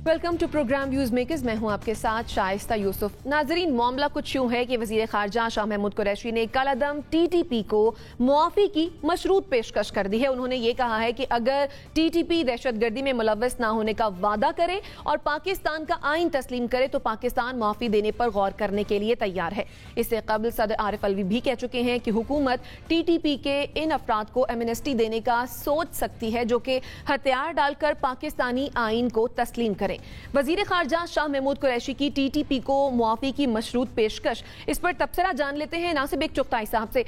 Welcome to programme views makers. मैं हूं आपके साथ शाइस्ता यूसुफ। नाजरीन, मामला कुछ यूं है कि वजीर खारजा शाह महमूद कुरैशी ने कलअदम टीटीपी को मुआफी की मशरूत पेशकश कर दी है। उन्होंने ये कहा है कि अगर टीटीपी दहशतगर्दी में मुलव्वस ना होने का वादा करे और पाकिस्तान का आइन तस्लीम करे तो पाकिस्तान मुआफी देने पर गौर करने के लिए तैयार है। इससे कबल सदर आरिफ अलवी भी कह चुके हैं कि हुकूमत टीटीपी के इन अफराद को एमनेस्टी देने का सोच सकती है जो कि हथियार डालकर पाकिस्तानी आइन को तस्लीम करें। वजीर खारजा शाह महमूद कुरैशी की टीटीपी को मुआफी की मशरूत पेशकश, इस पर तबसरा जान लेते हैं नासिब एक चुगताई साहब से।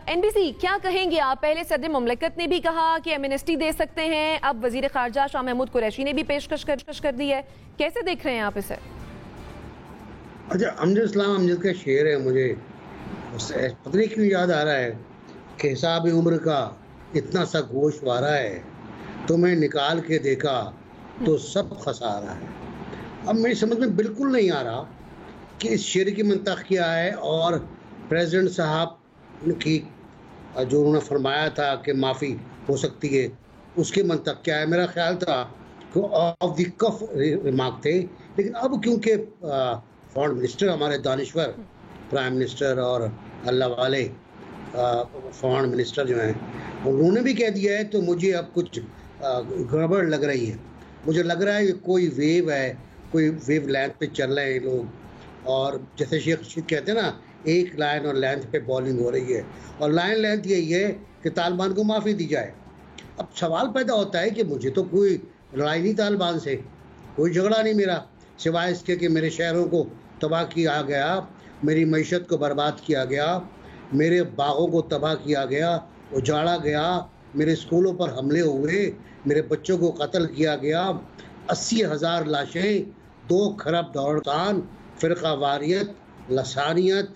एनबीसी, क्या कहेंगे आप? पहले सदर मुमलकत ने भी कहा कि एमनेस्टी दे सकते हैं, अब वजीर खारजा शाह महमूद कुरैशी ने भी पेशकश कर दी है। कैसे देख रहे हैं आप इसे? अच्छा, अमजद इस्लाम अमजद का शेर है, मुझे पता नहीं क्यों याद आ रहा है कि हिसाब उम्र का इतना सा गोश्त वारा है, तुम्हें निकाल के देखा तो सब खसारा है। अब मेरी समझ में बिल्कुल नहीं आ रहा कि इस शेर की मंतख क्या है और प्रेसिडेंट साहब की जो उन्होंने फरमाया था कि माफ़ी हो सकती है उसकी मंतख क्या है। मेरा ख्याल था कि ऑफ द कफ रिमार्क थे, लेकिन अब क्योंकि फॉरेन मिनिस्टर हमारे दानिश्वर प्राइम मिनिस्टर और अल्लाह वाले फॉरेन मिनिस्टर जो हैं उन्होंने भी कह दिया है, तो मुझे अब कुछ गड़बड़ लग रही है। मुझे लग रहा है कि कोई वेव है, कोई वेव लेंथ पे चल रहे हैं लोग, और जैसे शेख रशीद कहते हैं ना, एक लाइन और लेंथ पे बॉलिंग हो रही है, और लाइन लेंथ यही है कि तालिबान को माफ़ी दी जाए। अब सवाल पैदा होता है कि मुझे तो कोई लड़ाई नहीं तालिबान से, कोई झगड़ा नहीं मेरा, सिवाय इसके कि मेरे शहरों को तबाह किया गया, मेरी मईशत को बर्बाद किया गया, मेरे बागों को तबाह किया गया, उजाड़ा गया, मेरे स्कूलों पर हमले हुए, मेरे बच्चों को कत्ल किया गया, 80,000 लाशें, 2 खरब दौड़तान, फ़िरका वारियत, लसानियत,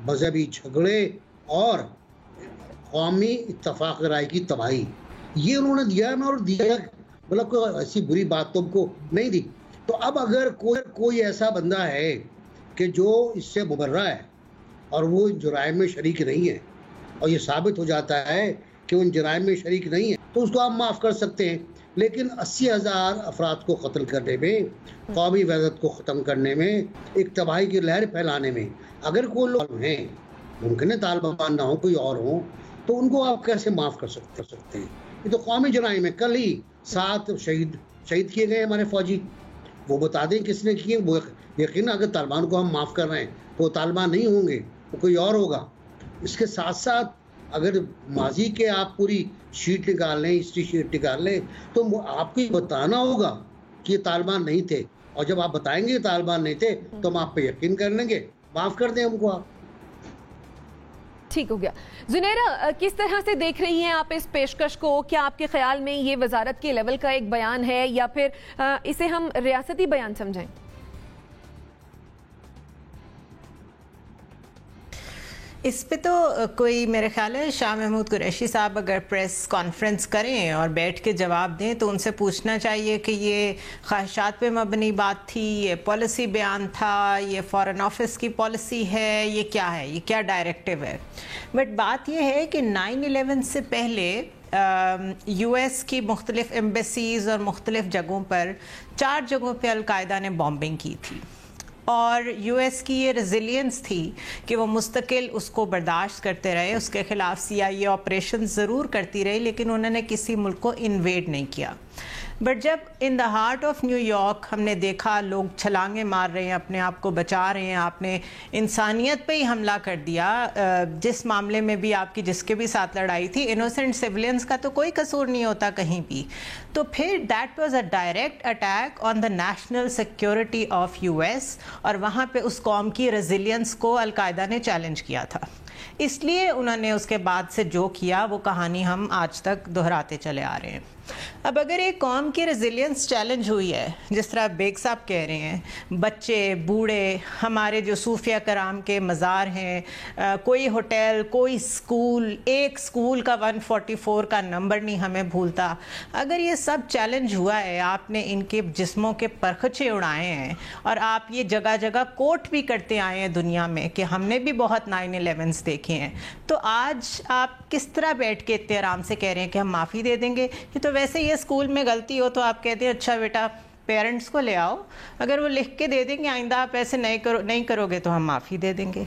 मजहबी झगड़े और कौमी इत्तफाक राय की तबाही, ये उन्होंने दिया है। और दिया मतलब कोई ऐसी बुरी बात तो उनको नहीं दी। तो अब अगर कोई ऐसा बंदा है कि जो इससे मुबर्रा है और वो जुराइम में शरीक नहीं है, और ये साबित हो जाता है कि उन जुराइम में शरीक नहीं है, तो उसको आप माफ़ कर सकते हैं। लेकिन 80,000 अफराद को कत्ल करने में, कौमी वहदत को ख़त्म करने में, एक तबाही की लहर फैलाने में अगर कोई लोग हैं, मुमकिन है तालिबान ना हो कोई और हो, तो उनको आप कैसे माफ़ कर सकते हैं? ये तो कौमी जुराइम है। कल ही 7 शहीद किए गए हमारे फ़ौजी, वो बता दें किसने किए। वो यकीन अगर तालिबान को हम माफ़ कर रहे हैं तो तालिबान नहीं होंगे, वो कोई और होगा। इसके साथ साथ अगर माजी के आप पूरी शीट निकाल लें, हिस्ट्री शीट निकाल लें, तो आपको बताना होगा कि ये तालिबान नहीं थे, और जब आप बताएंगे तालिबान नहीं थे तो हम आप पे यकीन कर लेंगे, माफ़ कर दें हमको आप। ठीक हो गया। जुनैरा, किस तरह से देख रही हैं आप इस पेशकश को? क्या आपके ख्याल में ये वजारत के लेवल का एक बयान है या फिर इसे हम रियासती बयान समझें? इस पे तो कोई, मेरे ख्याल है शाह महमूद कुरैशी साहब अगर प्रेस कॉन्फ्रेंस करें और बैठ के जवाब दें तो उनसे पूछना चाहिए कि ये ख्वाहिशात पे मबनी बात थी, ये पॉलिसी बयान था, ये फॉरेन ऑफिस की पॉलिसी है, ये क्या है, ये क्या डायरेक्टिव है। बट बात ये है कि 9/11 से पहले US की मुख्तलिफ एम्बेसीज़ और मुख्तलिफ जगहों पर 4 जगहों पर अलकायदा ने बॉम्बिंग की थी, और US की ये रेजिलियंस थी कि वो मुस्तकिल उसको बर्दाश्त करते रहे, उसके ख़िलाफ़ CIA ऑपरेशन ज़रूर करती रही, लेकिन उन्होंने किसी मुल्क को इन्वेड नहीं किया। बट जब in the heart of New York हमने देखा लोग छलांगे मार रहे हैं, अपने आप को बचा रहे हैं, आपने इंसानियत पे ही हमला कर दिया, जिस मामले में भी आपकी जिसके भी साथ लड़ाई थी, इनोसेंट सिविलियंस का तो कोई कसूर नहीं होता कहीं भी, तो फिर that was a direct attack on the national security of US, और वहाँ पे उस कौम की रेजिलियंस को अलकायदा ने चैलेंज किया था। इसलिए उन्होंने उसके बाद से जो किया वो कहानी हम आज तक दोहराते चले आ रहे हैं। अब अगर एक कौम की रेजिलियंस चैलेंज हुई है, जिस तरह बेग साहब कह रहे हैं, बच्चे बूढ़े, हमारे जो सूफिया कराम के मज़ार हैं, कोई होटल, कोई स्कूल, एक स्कूल का 144 का नंबर नहीं हमें भूलता, अगर ये सब चैलेंज हुआ है, आपने इनके जिस्मों के परखचे उड़ाए हैं और आप ये जगह जगह कोट भी करते आए हैं दुनिया में कि हमने भी बहुत 9/11 देखे हैं, तो आज आप किस तरह बैठ के इतने आराम से कह रहे हैं कि हम माफ़ी दे देंगे? ये तो वैसे ये स्कूल में गलती हो तो आप कहते हैं अच्छा बेटा पेरेंट्स को ले आओ, अगर वो लिख के दे देंगे आइंदा आप ऐसे नहीं करोगे तो हम माफ़ी दे देंगे।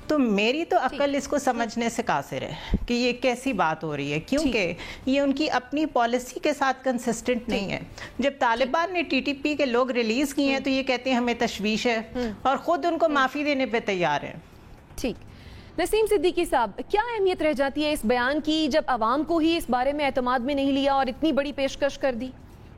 तो मेरी तो अकल इसको समझने से कासिर है कि ये कैसी बात हो रही है, क्योंकि ये उनकी अपनी पॉलिसी के साथ कंसिस्टेंट नहीं है। जब तालिबान ने टीटीपी के लोग रिलीज़ किए हैं तो ये कहते हैं हमें तशवीश है और ख़ुद उनको माफ़ी देने पे तैयार हैं। ठीक, नसीम सिद्दीकी साहब, क्या अहमियत रह जाती है इस बयान की जब आवाम को ही इस बारे में एतमाद में नहीं लिया और इतनी बड़ी पेशकश कर दी?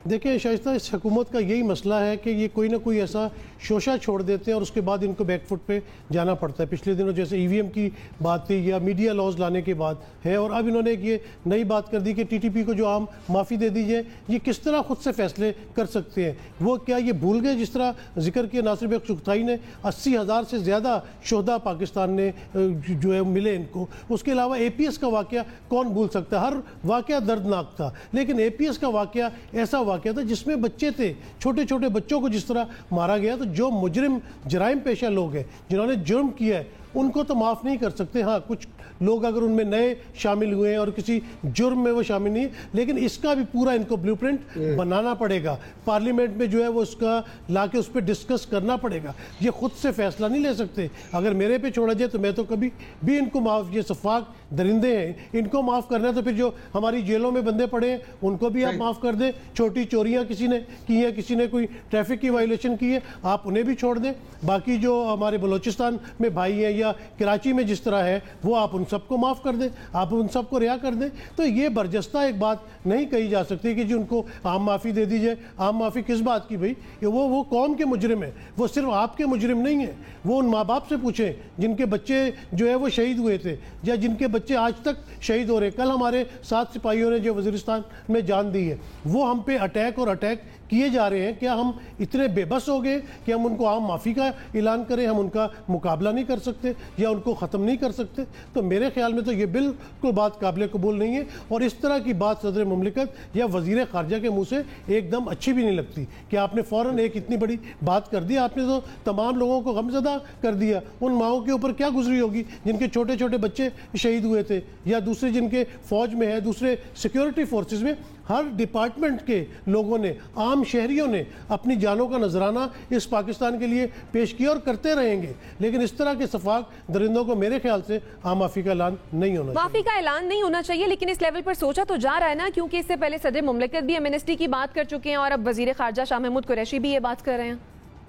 देखिए शाइस्ता, इस हुकूमत का यही मसला है कि ये कोई ना कोई ऐसा शोशा छोड़ देते हैं और उसके बाद इनको बैकफुट पे जाना पड़ता है। पिछले दिनों जैसे ईवीएम की बात थी या मीडिया लॉज लाने के बाद है, और अब इन्होंने एक ये नई बात कर दी कि टीटीपी को जो आम माफ़ी दे दी जाए। ये किस तरह खुद से फैसले कर सकते हैं? वो क्या ये भूल गए जिस तरह जिक्र किया नासिर बेग चुगताई ने, 80,000 से ज़्यादा शोहदा पाकिस्तान ने जो है मिले इनको। उसके अलावा APS का वाक़या कौन भूल सकता है? हर वाक़या दर्दनाक था, लेकिन APS का वाक़या ऐसा वाक़या था जिसमें बच्चे थे, छोटे छोटे बच्चों को जिस तरह मारा गया। तो जो मुजरिम जराइम पेशा लोग हैं जिन्होंने जुर्म किया है उनको तो माफ़ नहीं कर सकते। हाँ, कुछ लोग अगर उनमें नए शामिल हुए हैं और किसी जुर्म में वो शामिल नहीं है, लेकिन इसका भी पूरा इनको ब्लूप्रिंट बनाना पड़ेगा। पार्लियामेंट में जो है वो उसका लाके उस पर डिस्कस करना पड़ेगा। ये खुद से फैसला नहीं ले सकते। अगर मेरे पे छोड़ा जाए तो मैं तो कभी भी इनको माफ़, ये सफाक दरिंदे हैं, इनको माफ़ करना है तो फिर जो हमारी जेलों में बंदे पड़े हैं उनको भी आप माफ़ कर दें। छोटी चोरियाँ किसी ने की हैं, किसी ने कोई ट्रैफिक की वायलेशन की है, आप उन्हें भी छोड़ दें। बाकी जो हमारे बलोचिस्तान में भाई हैं या कराची में जिस तरह है वो आप उन सबको माफ़ कर दें, आप उन सबको रिहा कर दें। तो ये बरजस्ता एक बात नहीं कही जा सकती कि जी उनको आम माफ़ी दे दी जाए। आम माफ़ी किस बात की भाई? ये वो कौम के मुजरिम है, वो सिर्फ आपके मुजरिम नहीं है। वो उन माँ बाप से पूछें जिनके बच्चे जो है वो शहीद हुए थे या जिनके बच्चे आज तक शहीद हो रहे। कल हमारे 7 सिपाहियों ने जो वज़ीरिस्तान में जान दी है, वो हम पे अटैक और अटैक किए जा रहे हैं। क्या हम इतने बेबस हो गए कि हम उनको आम माफ़ी का ऐलान करें? हम उनका मुकाबला नहीं कर सकते या उनको ख़त्म नहीं कर सकते? तो मेरे ख्याल में तो ये बिल्कुल बात काबिल कबूल नहीं है। और इस तरह की बात सदर मुमलिकत या वज़ीर ख़ारजा के मुँह से एकदम अच्छी भी नहीं लगती कि आपने फ़ौरन एक इतनी बड़ी बात कर दी। आपने तो तमाम लोगों को गमज़दा कर दिया। उन माओं के ऊपर क्या गुजरी होगी जिनके छोटे छोटे बच्चे शहीद हुए थे, या दूसरे जिनके फ़ौज में है, दूसरे सिक्योरिटी फोर्सेस में। हर डिपार्टमेंट के लोगों ने, आम शहरियों ने अपनी जानों का नजराना इस पाकिस्तान के लिए पेश किया और करते रहेंगे। लेकिन इस तरह के सफाक दरिंदों को मेरे ख्याल से आम माफ़ी का ऐलान नहीं होना चाहिए। माफ़ी का ऐलान नहीं होना चाहिए, लेकिन इस लेवल पर सोचा तो जा रहा है ना, क्योंकि इससे पहले सदर मुमलिकत भी एमनेस्टी की बात कर चुके हैं और अब वजीर खारजा शाह महमूद कुरैशी भी ये बात कर रहे हैं।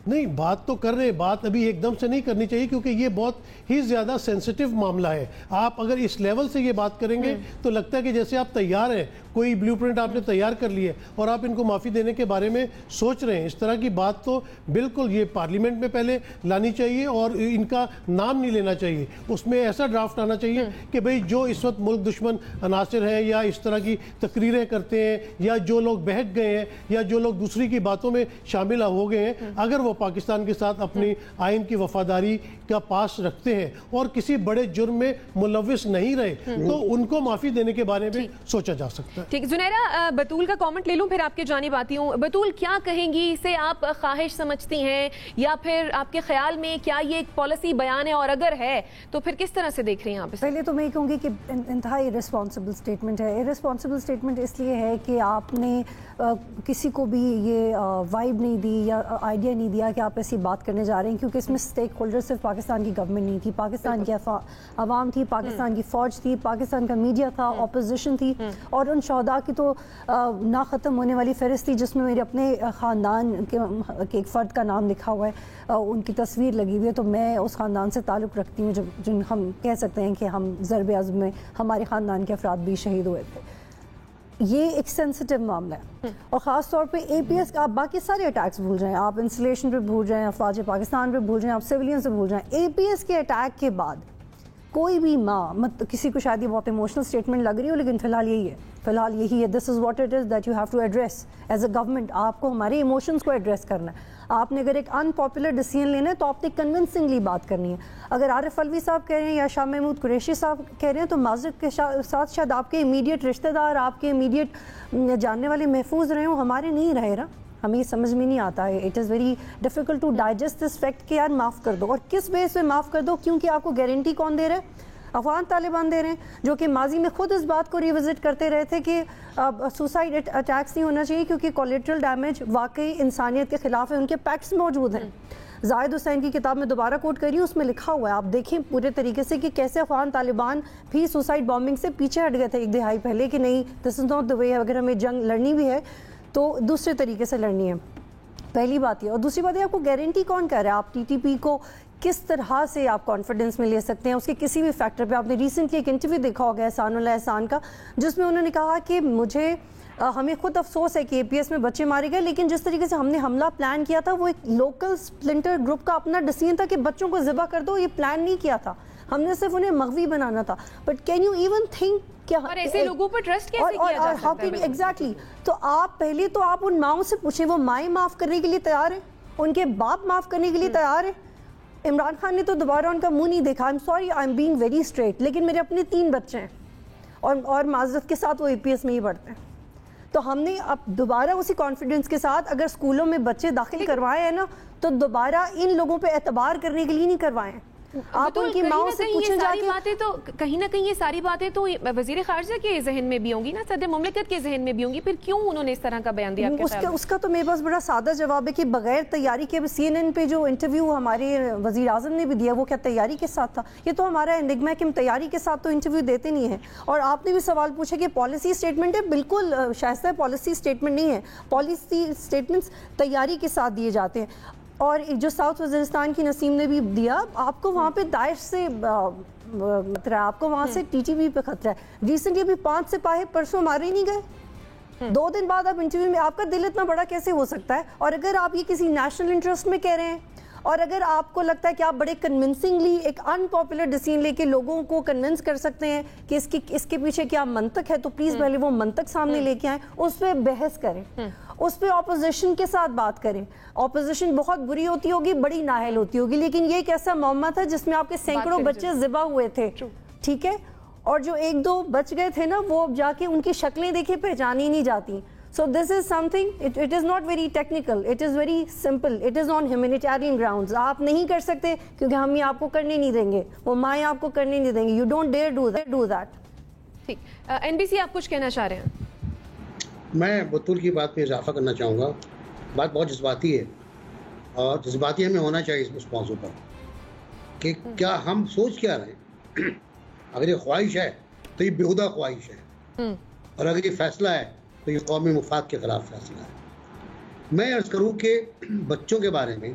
नहीं, बात तो कर रहे हैं, बात अभी एकदम से नहीं करनी चाहिए क्योंकि ये बहुत ही ज़्यादा सेंसिटिव मामला है। आप अगर इस लेवल से ये बात करेंगे तो लगता है कि जैसे आप तैयार हैं, कोई ब्लूप्रिंट आपने तैयार कर ली है और आप इनको माफ़ी देने के बारे में सोच रहे हैं। इस तरह की बात तो बिल्कुल ये पार्लियामेंट में पहले लानी चाहिए और इनका नाम नहीं लेना चाहिए। उसमें ऐसा ड्राफ्ट आना चाहिए कि भाई जो इस वक्त मुल्क दुश्मन अनासिर हैं या इस तरह की तकरीरें करते हैं या जो लोग बहक गए हैं या जो लोग दूसरी की बातों में शामिल हो गए हैं, अगर वो पाकिस्तान के साथ अपनी आइन की वफादारी का पास रखते हैं और किसी बड़े जुर्म में मुलव्विस नहीं रहे तो उनको माफ़ी देने के बारे में सोचा जा सकता है। ठीक, जुनैरा, बतूल का कमेंट ले लूं फिर आपके जानिब आती हूँ। बतूल, क्या कहेंगी? इसे आप ख्वाहिश समझती हैं या फिर आपके ख्याल में क्या ये एक पॉलिसी बयान है, और अगर है तो फिर किस तरह से देख रही हैं आप इसे? पहले तो मैं कहूँगी कि इंतहाई इररिस्पॉन्सिबल स्टेटमेंट है। इररिस्पॉन्सिबल स्टेटमेंट इसलिए है कि आपने किसी को भी ये वाइब नहीं दी या आइडिया नहीं दिया कि आप ऐसी बात करने जा रहे हैं, क्योंकि इसमें स्टेक होल्डर सिर्फ पाकिस्तान की गवर्नमेंट नहीं थी, पाकिस्तान की अवाम थी, पाकिस्तान की फ़ौज थी, पाकिस्तान का मीडिया था, अपोजिशन थी, और उन शहदा की तो ना ख़त्म होने वाली फहरिस्त थी जिसमें मेरे अपने ख़ानदान के एक फ़र्द का नाम लिखा हुआ है, उनकी तस्वीर लगी हुई है। तो मैं उस ख़ानदान से ताल्लुक़ रखती हूँ जिन हम कह सकते हैं कि हम ज़रब अज़्म में हमारे ख़ानदान के अफराद भी शहीद हुए थे। ये एक सेंसिटिव मामला है और ख़ास तौर पे APS का आप बाकी सारे अटैक्स भूल जाएं, आप इंस्टॉलेशन पे भूल जाएं, अफवाज पाकिस्तान पे भूल जाएं, आप सिविलियन से भूल जाएं। APS के अटैक के बाद कोई भी माँ, किसी को शायद ये बहुत इमोशनल स्टेटमेंट लग रही हो, लेकिन फ़िलहाल यही है, फ़िलहाल यही है। This is what it is that you have to address as a government. आपको हमारे इमोशंस को एड्रेस करना है। आपने अगर एक अनपॉपुलर डिसीजन लेना है तो आपने कन्विंसिंगली बात करनी है। अगर आरिफ अलवी साहब कह रहे हैं या शाह महमूद कुरैशी साहब कह रहे हैं तो माज़रत के साथ शायद आपके इमीडिएट रिश्तेदार, आपके इमीडिएट जानने वाले महफूज रहे हो, हमारे नहीं रहे ना। हमें समझ में नहीं आता है। It is very difficult to digest this fact कि यार माफ़ कर दो, और किस बेस पे माफ़ कर दो, क्योंकि आपको गारंटी कौन दे रहा है? अफगान तालिबान दे रहे हैं, जो कि माजी में खुद इस बात को रिविजिट करते रहे थे कि सुसाइड अटैक्स नहीं होना चाहिए क्योंकि कोलेटरल डैमेज वाकई इंसानियत के खिलाफ है। उनके पैक्ट्स मौजूद हैं। जाहिद हुसैन की किताब में दोबारा कोट करी, उसमें लिखा हुआ है, आप देखें पूरे तरीके से कि कैसे अफगान तालिबान भी सुसाइड बॉम्बिंग से पीछे हट गए थे एक दिहाई पहले कि नहीं, this is not the way. अगर हमें जंग लड़नी भी है तो दूसरे तरीके से लड़नी है, पहली बात ये। और दूसरी बात है, आपको गारंटी कौन कर रहा है? आप टीटीपी को किस तरह से आप कॉन्फिडेंस में ले सकते हैं उसके किसी भी फैक्टर पे? आपने रिसेंटली एक इंटरव्यू देखा होगा एहसानुल्लाह एहसान का, जिसमें उन्होंने कहा कि हमें खुद अफसोस है कि एपीएस में बच्चे मारे गए, लेकिन जिस तरीके से हमने हमला प्लान किया था वो एक लोकल स्प्लिंटर ग्रुप का अपना डिसीजन था कि बच्चों को ज़िबा कर दो, ये प्लान नहीं किया था, हमने सिर्फ उन्हें मग़वी बनाना था। But can you even think क्या और ऐसे लोगों पर ट्रस्ट कैसे किया जा सकता है? एग्जैक्टली। तो आप पहले तो आप उन माओं से पूछें, वो माएँ माफ़ करने के लिए तैयार हैं, उनके बाप माफ़ करने के लिए तैयार है। इमरान खान ने तो दोबारा उनका मुंह नहीं देखा। I am sorry, I am being very straight, लेकिन मेरे अपने 3 बच्चे हैं और माजरत के साथ वो एपीएस में ही पढ़ते हैं। तो हमने अब दोबारा उसी कॉन्फिडेंस के साथ अगर स्कूलों में बच्चे दाखिल करवाए हैं ना, तो दोबारा इन लोगों पे एतबार करने के लिए नहीं करवाए हैं। आप उनकी माओ से पूछें जाके, बातें तो कहीं ना कहीं ये सारी बातें तो वजीर खारजा के जहन में भी होंगी ना, सदर मुमलिकत के जहन में भी होंगी, फिर क्यों उन्होंने इस तरह का बयान दिया? उसका तो मेरे पास बड़ा सादा जवाब है कि बगैर तैयारी के। CNN पे जो इंटरव्यू हमारे वजीर आज़म ने भी दिया, वो क्या तैयारी के साथ था? ये तो हमारा एनिग्मा है कि हम तैयारी के साथ तो इंटरव्यू देते नहीं है। और आपने भी सवाल पूछा कि पॉलिसी स्टेटमेंट है, बिल्कुल शायद पॉलिसी स्टेटमेंट नहीं है, पॉलिसी स्टेटमेंट्स तैयारी के साथ दिए जाते हैं। और जो साउथ वज़ीरिस्तान की नसीम ने भी दिया, आपको वहाँ पे दाइश से खतरा है, आपको वहाँ से टीटीपी पे खतरा है। रिसेंटली अभी 5 सिपाही परसों मारे नहीं गए, 2 दिन बाद आप इंटरव्यू में, आपका दिल इतना बड़ा कैसे हो सकता है? और अगर आप ये किसी नेशनल इंटरेस्ट में कह रहे हैं, और अगर आपको लगता है कि आप बड़े कन्विंसिंगली एक अनपॉपुलर डिसीजन लेके लोगों को कन्विंस कर सकते हैं कि इसके पीछे क्या मंतक है, तो प्लीज़ पहले वो मंतक सामने लेके आएँ, उस पर बहस करें, उस पर ऑपोजिशन के साथ बात करें। ऑपोजिशन बहुत बुरी होती होगी, बड़ी नाहल होती होगी, लेकिन ये एक ऐसा मामला था जिसमें आपके सैकड़ों बच्चे ज़िबा हुए थे, ठीक है? और जो 1-2 बच गए थे ना, वो जाके उनकी शक्लें देखे पहचानी नहीं जाती। So this is something, it is not very technical, it is very simple, it is on humanitarian grounds. आप नहीं कर सकते क्योंकि हम ये आपको करने नहीं देंगे, वो माएँ आपको करने नहीं देंगे। You don't dare do that. ठीक, NBC आप कुछ कहना चाह रहे हैं? मैं बतूल की बात में इजाफा करना चाहूँगा। बात बहुत जज्बाती है और जज्बाती हमें होना चाहिए इस मौजू पर कि क्या हम सोच क्या रहे हैं। अगर ये ख्वाहिश है तो ये बेहुदा ख्वाहिश है, और अगर ये फैसला है तो ये कौमी मुफाद के ख़िलाफ़ फैसला है। मैं अर्ज़ करूँ कि बच्चों के बारे में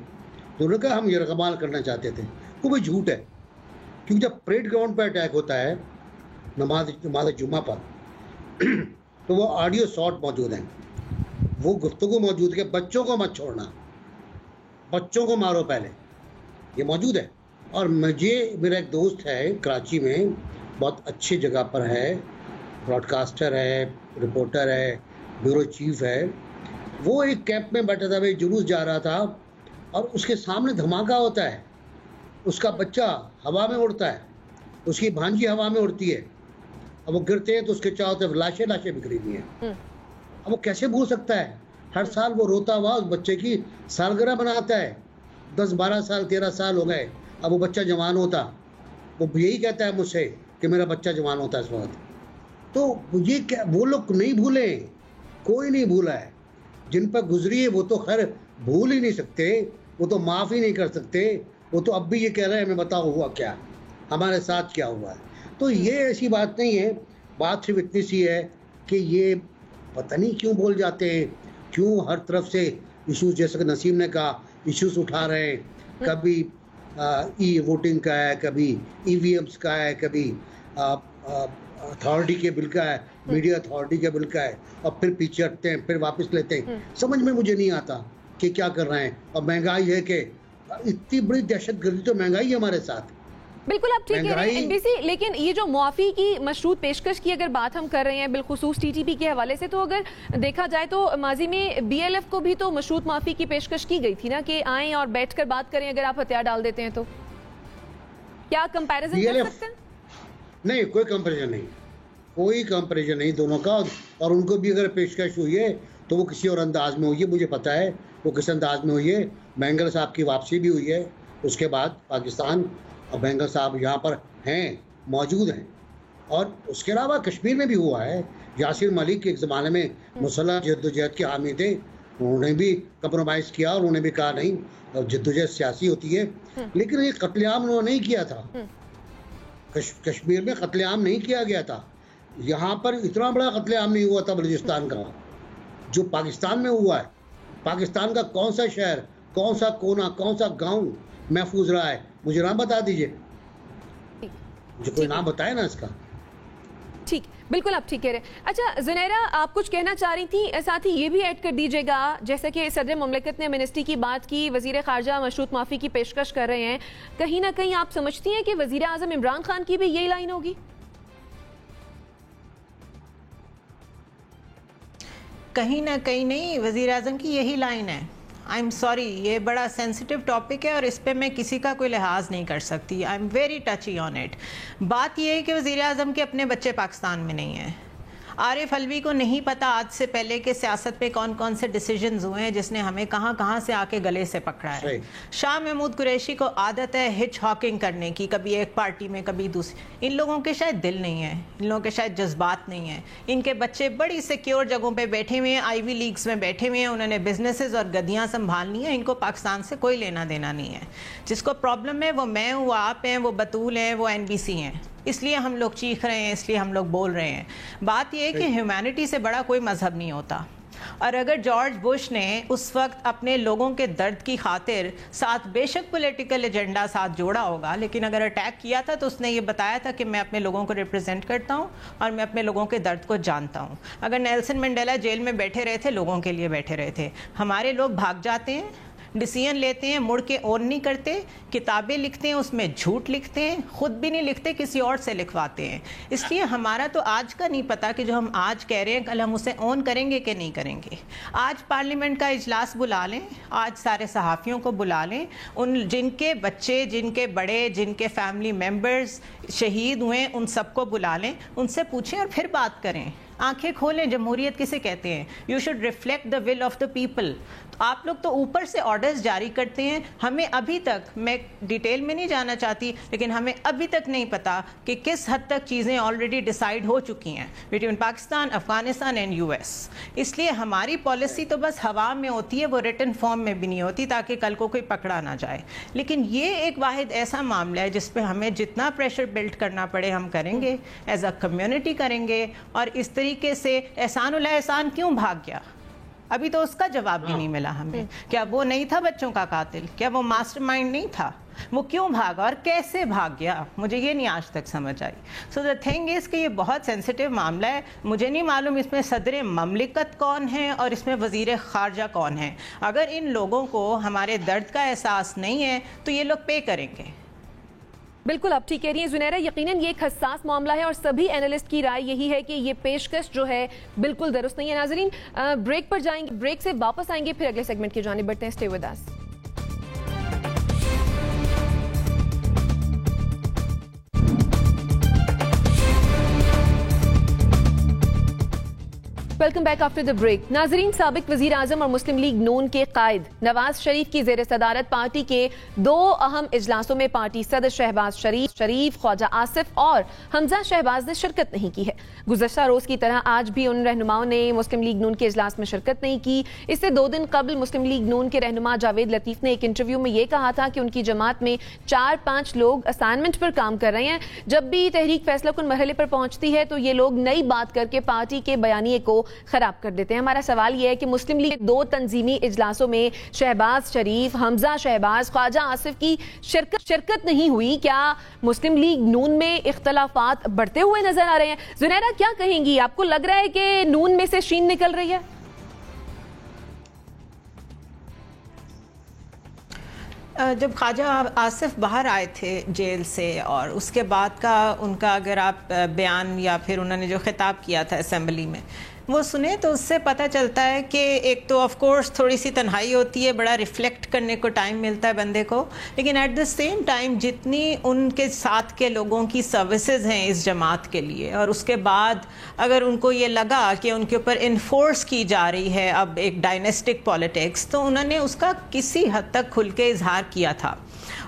दोनों का हम यरगमाल करना चाहते थे, वो भी झूठ है। क्योंकि जब परेड ग्राउंड पर अटैक होता है नमाज जुमा पर, तो वो ऑडियो शॉट मौजूद हैं, वो गुफ्तगू मौजूद है कि बच्चों को मत छोड़ना, बच्चों को मारो पहले, ये मौजूद है। और मेरा एक दोस्त है कराची में, बहुत अच्छी जगह पर है, ब्रॉडकास्टर है, रिपोर्टर है, ब्यूरो चीफ है। वो एक कैंप में बैठा था, भाई जुलूस जा रहा था और उसके सामने धमाका होता है, उसका बच्चा हवा में उड़ता है, उसकी भांजी हवा में उड़ती है, अब वो गिरते हैं तो उसके चारों तरफ लाशें बिखरी हुई हैं। अब वो कैसे भूल सकता है? हर साल वो रोता हुआ उस बच्चे की सालगिरह बनाता है, 10-12 साल 13 साल हो गए, अब वो बच्चा जवान होता, वो यही कहता है मुझसे कि मेरा बच्चा जवान होता है इस वक्त। तो ये क्या, वो लोग नहीं भूले, कोई नहीं भूला है। जिन पर गुजरी है वो तो खैर भूल ही नहीं सकते, वो तो माफ़ ही नहीं कर सकते, वो तो अब भी ये कह रहे हैं हमें बताओ हुआ क्या, हमारे साथ क्या हुआ है। तो ये ऐसी बात नहीं है, बात सिर्फ इतनी सी है कि ये पता नहीं क्यों बोल जाते हैं, क्यों हर तरफ से इशूज़, जैसे कि नसीम ने कहा, इशूज़ उठा रहे हैं। कभी ई वोटिंग का है, कभी EVMs का है, कभी अथॉरिटी के बिल का है, मीडिया अथॉरिटी के बिल का है, और फिर पीछे हटते हैं, फिर वापस लेते हैं। समझ में मुझे नहीं आता कि क्या कर रहे हैं। और महंगाई है कि इतनी बड़ी दहशतगर्दी, तो महंगाई है हमारे साथ। बिल्कुल आप ठीक कह रहे हैं NBC, लेकिन ये जो मुआफ़ी की मशरूत पेशकश की अगर बात हम कर रहे हैं बिलखुसूस TTP के हवाले से, तो अगर देखा जाए तो माजी में BLF को भी तो मशरूत मुआफ़ी की पेशकश की गई थी ना, कि आएँ और बैठ कर बात करें, अगर आप हथियार डाल देते हैं तो क्या कंपैरिजन कर सकते हैं? नहीं, कोई कंपैरिजन नहीं, कोई कंपैरिजन नहीं दोनों का। और उनको भी अगर पेशकश हुई है तो वो किसी और अंदाज में हुई है, मुझे पता है वो किस अंदाज में हुई है। बेंगल साहब की वापसी भी हुई है उसके बाद पाकिस्तान, और बेंगल साहब यहाँ पर हैं मौजूद हैं। और उसके अलावा कश्मीर में भी हुआ है। यासिर मलिक एक ज़माने में मुसल्लह जद्दोजहद के हामी थे, उन्होंने भी कंप्रोमाइज़ किया और उन्होंने भी कहा नहीं, जद्दोजहद सियासी होती है, लेकिन ये कत्लेआम उन्होंने नहीं किया था। कश्मीर में कत्लेआम नहीं किया गया था। यहाँ पर इतना बड़ा कत्लेआम नहीं हुआ था बलूचिस्तान का जो पाकिस्तान में हुआ है। पाकिस्तान का कौन सा शहर, कौन सा कोना, कौन सा गांव महफूज रहा है, मुझे नाम बता दीजिए। मुझे कोई नाम बताए ना इसका। ठीक, बिल्कुल आप ठीक कह रहे हैं। अच्छा जुनैरा, आप कुछ कहना चाह रही थी, साथ ही ये भी ऐड कर दीजिएगा, जैसे कि सदर मुमलिकत ने एमनेस्टी की बात की, वजीर खारजा मशरूत माफ़ी की पेशकश कर रहे हैं, कहीं ना कहीं आप समझती हैं कि वजीर आज़म इमरान खान की भी यही लाइन होगी? कहीं ना कहीं नहीं, वज़ीर आज़म की यही लाइन है। आई एम सॉरी, ये बड़ा सेंसिटिव टॉपिक है और इस पे मैं किसी का कोई लिहाज नहीं कर सकती। I am very टची on it. बात ये है कि वज़ीर आज़म के अपने बच्चे पाकिस्तान में नहीं हैं। आरिफ अलवी को नहीं पता आज से पहले के सियासत पे कौन कौन से डिसीजंस हुए हैं जिसने हमें कहाँ कहाँ से आके गले से पकड़ा है। शाह महमूद कुरैशी को आदत है हिच हॉकिंग करने की, कभी एक पार्टी में कभी दूसरी। इन लोगों के शायद दिल नहीं है, इन लोगों के शायद जज्बात नहीं है। इनके बच्चे बड़ी सिक्योर जगहों पर बैठे हुए हैं, आईवी लीग्स में बैठे हुए हैं, उन्होंने बिजनेसेस और गद्दियाँ संभालनी है। इनको पाकिस्तान से कोई लेना देना नहीं है। जिसको प्रॉब्लम है वो मैं हूँ, आप हैं, वो बतूल हैं, वो NBC हैं। इसलिए हम लोग चीख रहे हैं, इसलिए हम लोग बोल रहे हैं। बात यह है कि ह्यूमैनिटी से बड़ा कोई मजहब नहीं होता। और अगर जॉर्ज बुश ने उस वक्त अपने लोगों के दर्द की खातिर साथ बेशक पॉलिटिकल एजेंडा साथ जोड़ा होगा, लेकिन अगर अटैक किया था तो उसने ये बताया था कि मैं अपने लोगों को रिप्रेजेंट करता हूँ और मैं अपने लोगों के दर्द को जानता हूँ। अगर नेल्सन मंडेला जेल में बैठे रहे थे, लोगों के लिए बैठे रहे थे। हमारे लोग भाग जाते हैं, डिसीजन लेते हैं, मुड़ के ऑन नहीं करते, किताबें लिखते हैं, उसमें झूठ लिखते हैं, खुद भी नहीं लिखते, किसी और से लिखवाते हैं। इसलिए हमारा तो आज का नहीं पता कि जो हम आज कह रहे हैं कल हम उसे ऑन करेंगे कि नहीं करेंगे। आज पार्लियामेंट का इजलास बुला लें, आज सारे सहाफ़ियों को बुला लें, उन जिनके बच्चे, जिनके बड़े, जिनके फैमिली मेम्बर्स शहीद हुए उन सबको बुला लें, उनसे पूछें और फिर बात करें। आंखें खोलें। जमहूरियत किसे कहते हैं? You should reflect the will of the people. आप लोग तो ऊपर से ऑर्डर्स जारी करते हैं। हमें अभी तक, मैं डिटेल में नहीं जाना चाहती, लेकिन हमें अभी तक नहीं पता कि किस हद तक चीज़ें ऑलरेडी डिसाइड हो चुकी हैं between Pakistan, Afghanistan and US। इसलिए हमारी पॉलिसी तो बस हवा में होती है, वो रिटन फॉर्म में भी नहीं होती, ताकि कल को कोई पकड़ा ना जाए। लेकिन ये एक वाहिद ऐसा मामला है जिस पे हमें जितना प्रेशर बिल्ड करना पड़े हम करेंगे, एज अ कम्युनिटी करेंगे। और इस तरीके से एहसान क्यों भाग गया? अभी तो उसका जवाब भी नहीं मिला हमें। क्या वो नहीं था बच्चों का कातिल? क्या वो मास्टरमाइंड नहीं था? वो क्यों भागा और कैसे भाग गया? मुझे ये नहीं आज तक समझ आई। सो द थिंग इज़ कि ये बहुत सेंसिटिव मामला है। मुझे नहीं मालूम इसमें सदर ममलिकत कौन है और इसमें वज़ीर ख़ारजा कौन है। अगर इन लोगों को हमारे दर्द का एहसास नहीं है तो ये लोग पे करेंगे। बिल्कुल आप ठीक कह रही हैं जुनैरा, यकीनन ये एक हसास मामला है और सभी एनालिस्ट की राय यही है कि ये पेशकश जो है बिल्कुल दुरुस्त नहीं है। नाज़रीन, ब्रेक पर जाएंगे, ब्रेक से वापस आएंगे, फिर अगले सेगमेंट की जानिब बढ़ते हैं। Stay with us. Welcome back after the break. नाजरीन, साबिक वजीर आजम और मुस्लिम लीग नून के कायद नवाज शरीफ की जेर सदारत पार्टी के 2 अहम इजलासों में पार्टी सदर शहबाज शरीफ, ख्वाजा आसिफ और हमजा शहबाज ने शिरकत नहीं की है। गुज़श्ता रोज की तरह आज भी उन रहनुमाओं ने मुस्लिम लीग नून के इजलास में शिरकत नहीं की। इससे 2 दिन कबल मुस्लिम लीग नून के रहनुमा जावेद लतीफ ने एक इंटरव्यू में यह कहा था कि उनकी जमात में 4-5 लोग असाइनमेंट पर काम कर रहे हैं। जब भी तहरीक फैसला कुन मरहले पर पहुंचती है तो ये लोग नई बात करके पार्टी के बयानिए को खराब कर देते हैं। हमारा सवाल यह है कि मुस्लिम लीग 2 तंजीमी इजलासों में शहबाज शरीफ, हमजा शहबाज, ख्वाजा आसिफ की शिरकत नहीं हुई। क्या मुस्लिम लीग नून में इख्तलाफात बढ़ते हुए नजर आ रहे हैं? जुनैरा, क्या कहेंगी? आपको लग रहा है कि नून में से शीन निकल रही है? जब ख्वाजा आसिफ बाहर आए थे जेल से और उसके बाद का उनका अगर आप बयान या फिर उन्होंने जो खिताब किया था असेंबली में वो सुने तो उससे पता चलता है कि एक तो ऑफ कोर्स थोड़ी सी तन्हाई होती है, बड़ा रिफ्लेक्ट करने को टाइम मिलता है बंदे को, लेकिन एट द सेम टाइम जितनी उनके साथ के लोगों की सर्विसेज हैं इस जमात के लिए, और उसके बाद अगर उनको ये लगा कि उनके ऊपर इन्फोर्स की जा रही है अब एक डायनेस्टिक पॉलिटिक्स, तो उन्होंने उसका किसी हद तक खुल के इजहार किया था।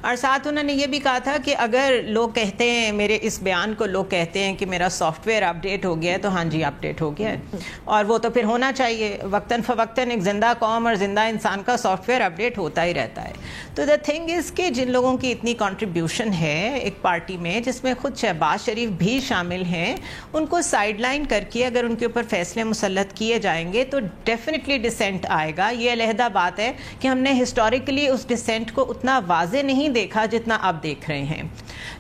और साथ उन्होंने ये भी कहा था कि अगर लोग कहते हैं, मेरे इस बयान को लोग कहते हैं कि मेरा सॉफ्टवेयर अपडेट हो गया है, तो हाँ जी अपडेट हो गया है, और वो तो फिर होना चाहिए। वक्तन फ़वक्तन एक ज़िंदा कौम और ज़िंदा इंसान का सॉफ्टवेयर अपडेट होता ही रहता है। तो द थिंग इज़ कि जिन लोगों की इतनी कंट्रीब्यूशन है एक पार्टी में, जिसमें खुद शहबाज शरीफ भी शामिल हैं, उनको साइडलाइन करके अगर उनके ऊपर फैसले मुसल्लत किए जाएंगे तो डेफिनेटली डिसेंट आएगा। ये अलहदा बात है कि हमने हिस्टोरिकली उस डिसेंट को उतना वाज़े नहीं देखा जितना अब देख रहे हैं।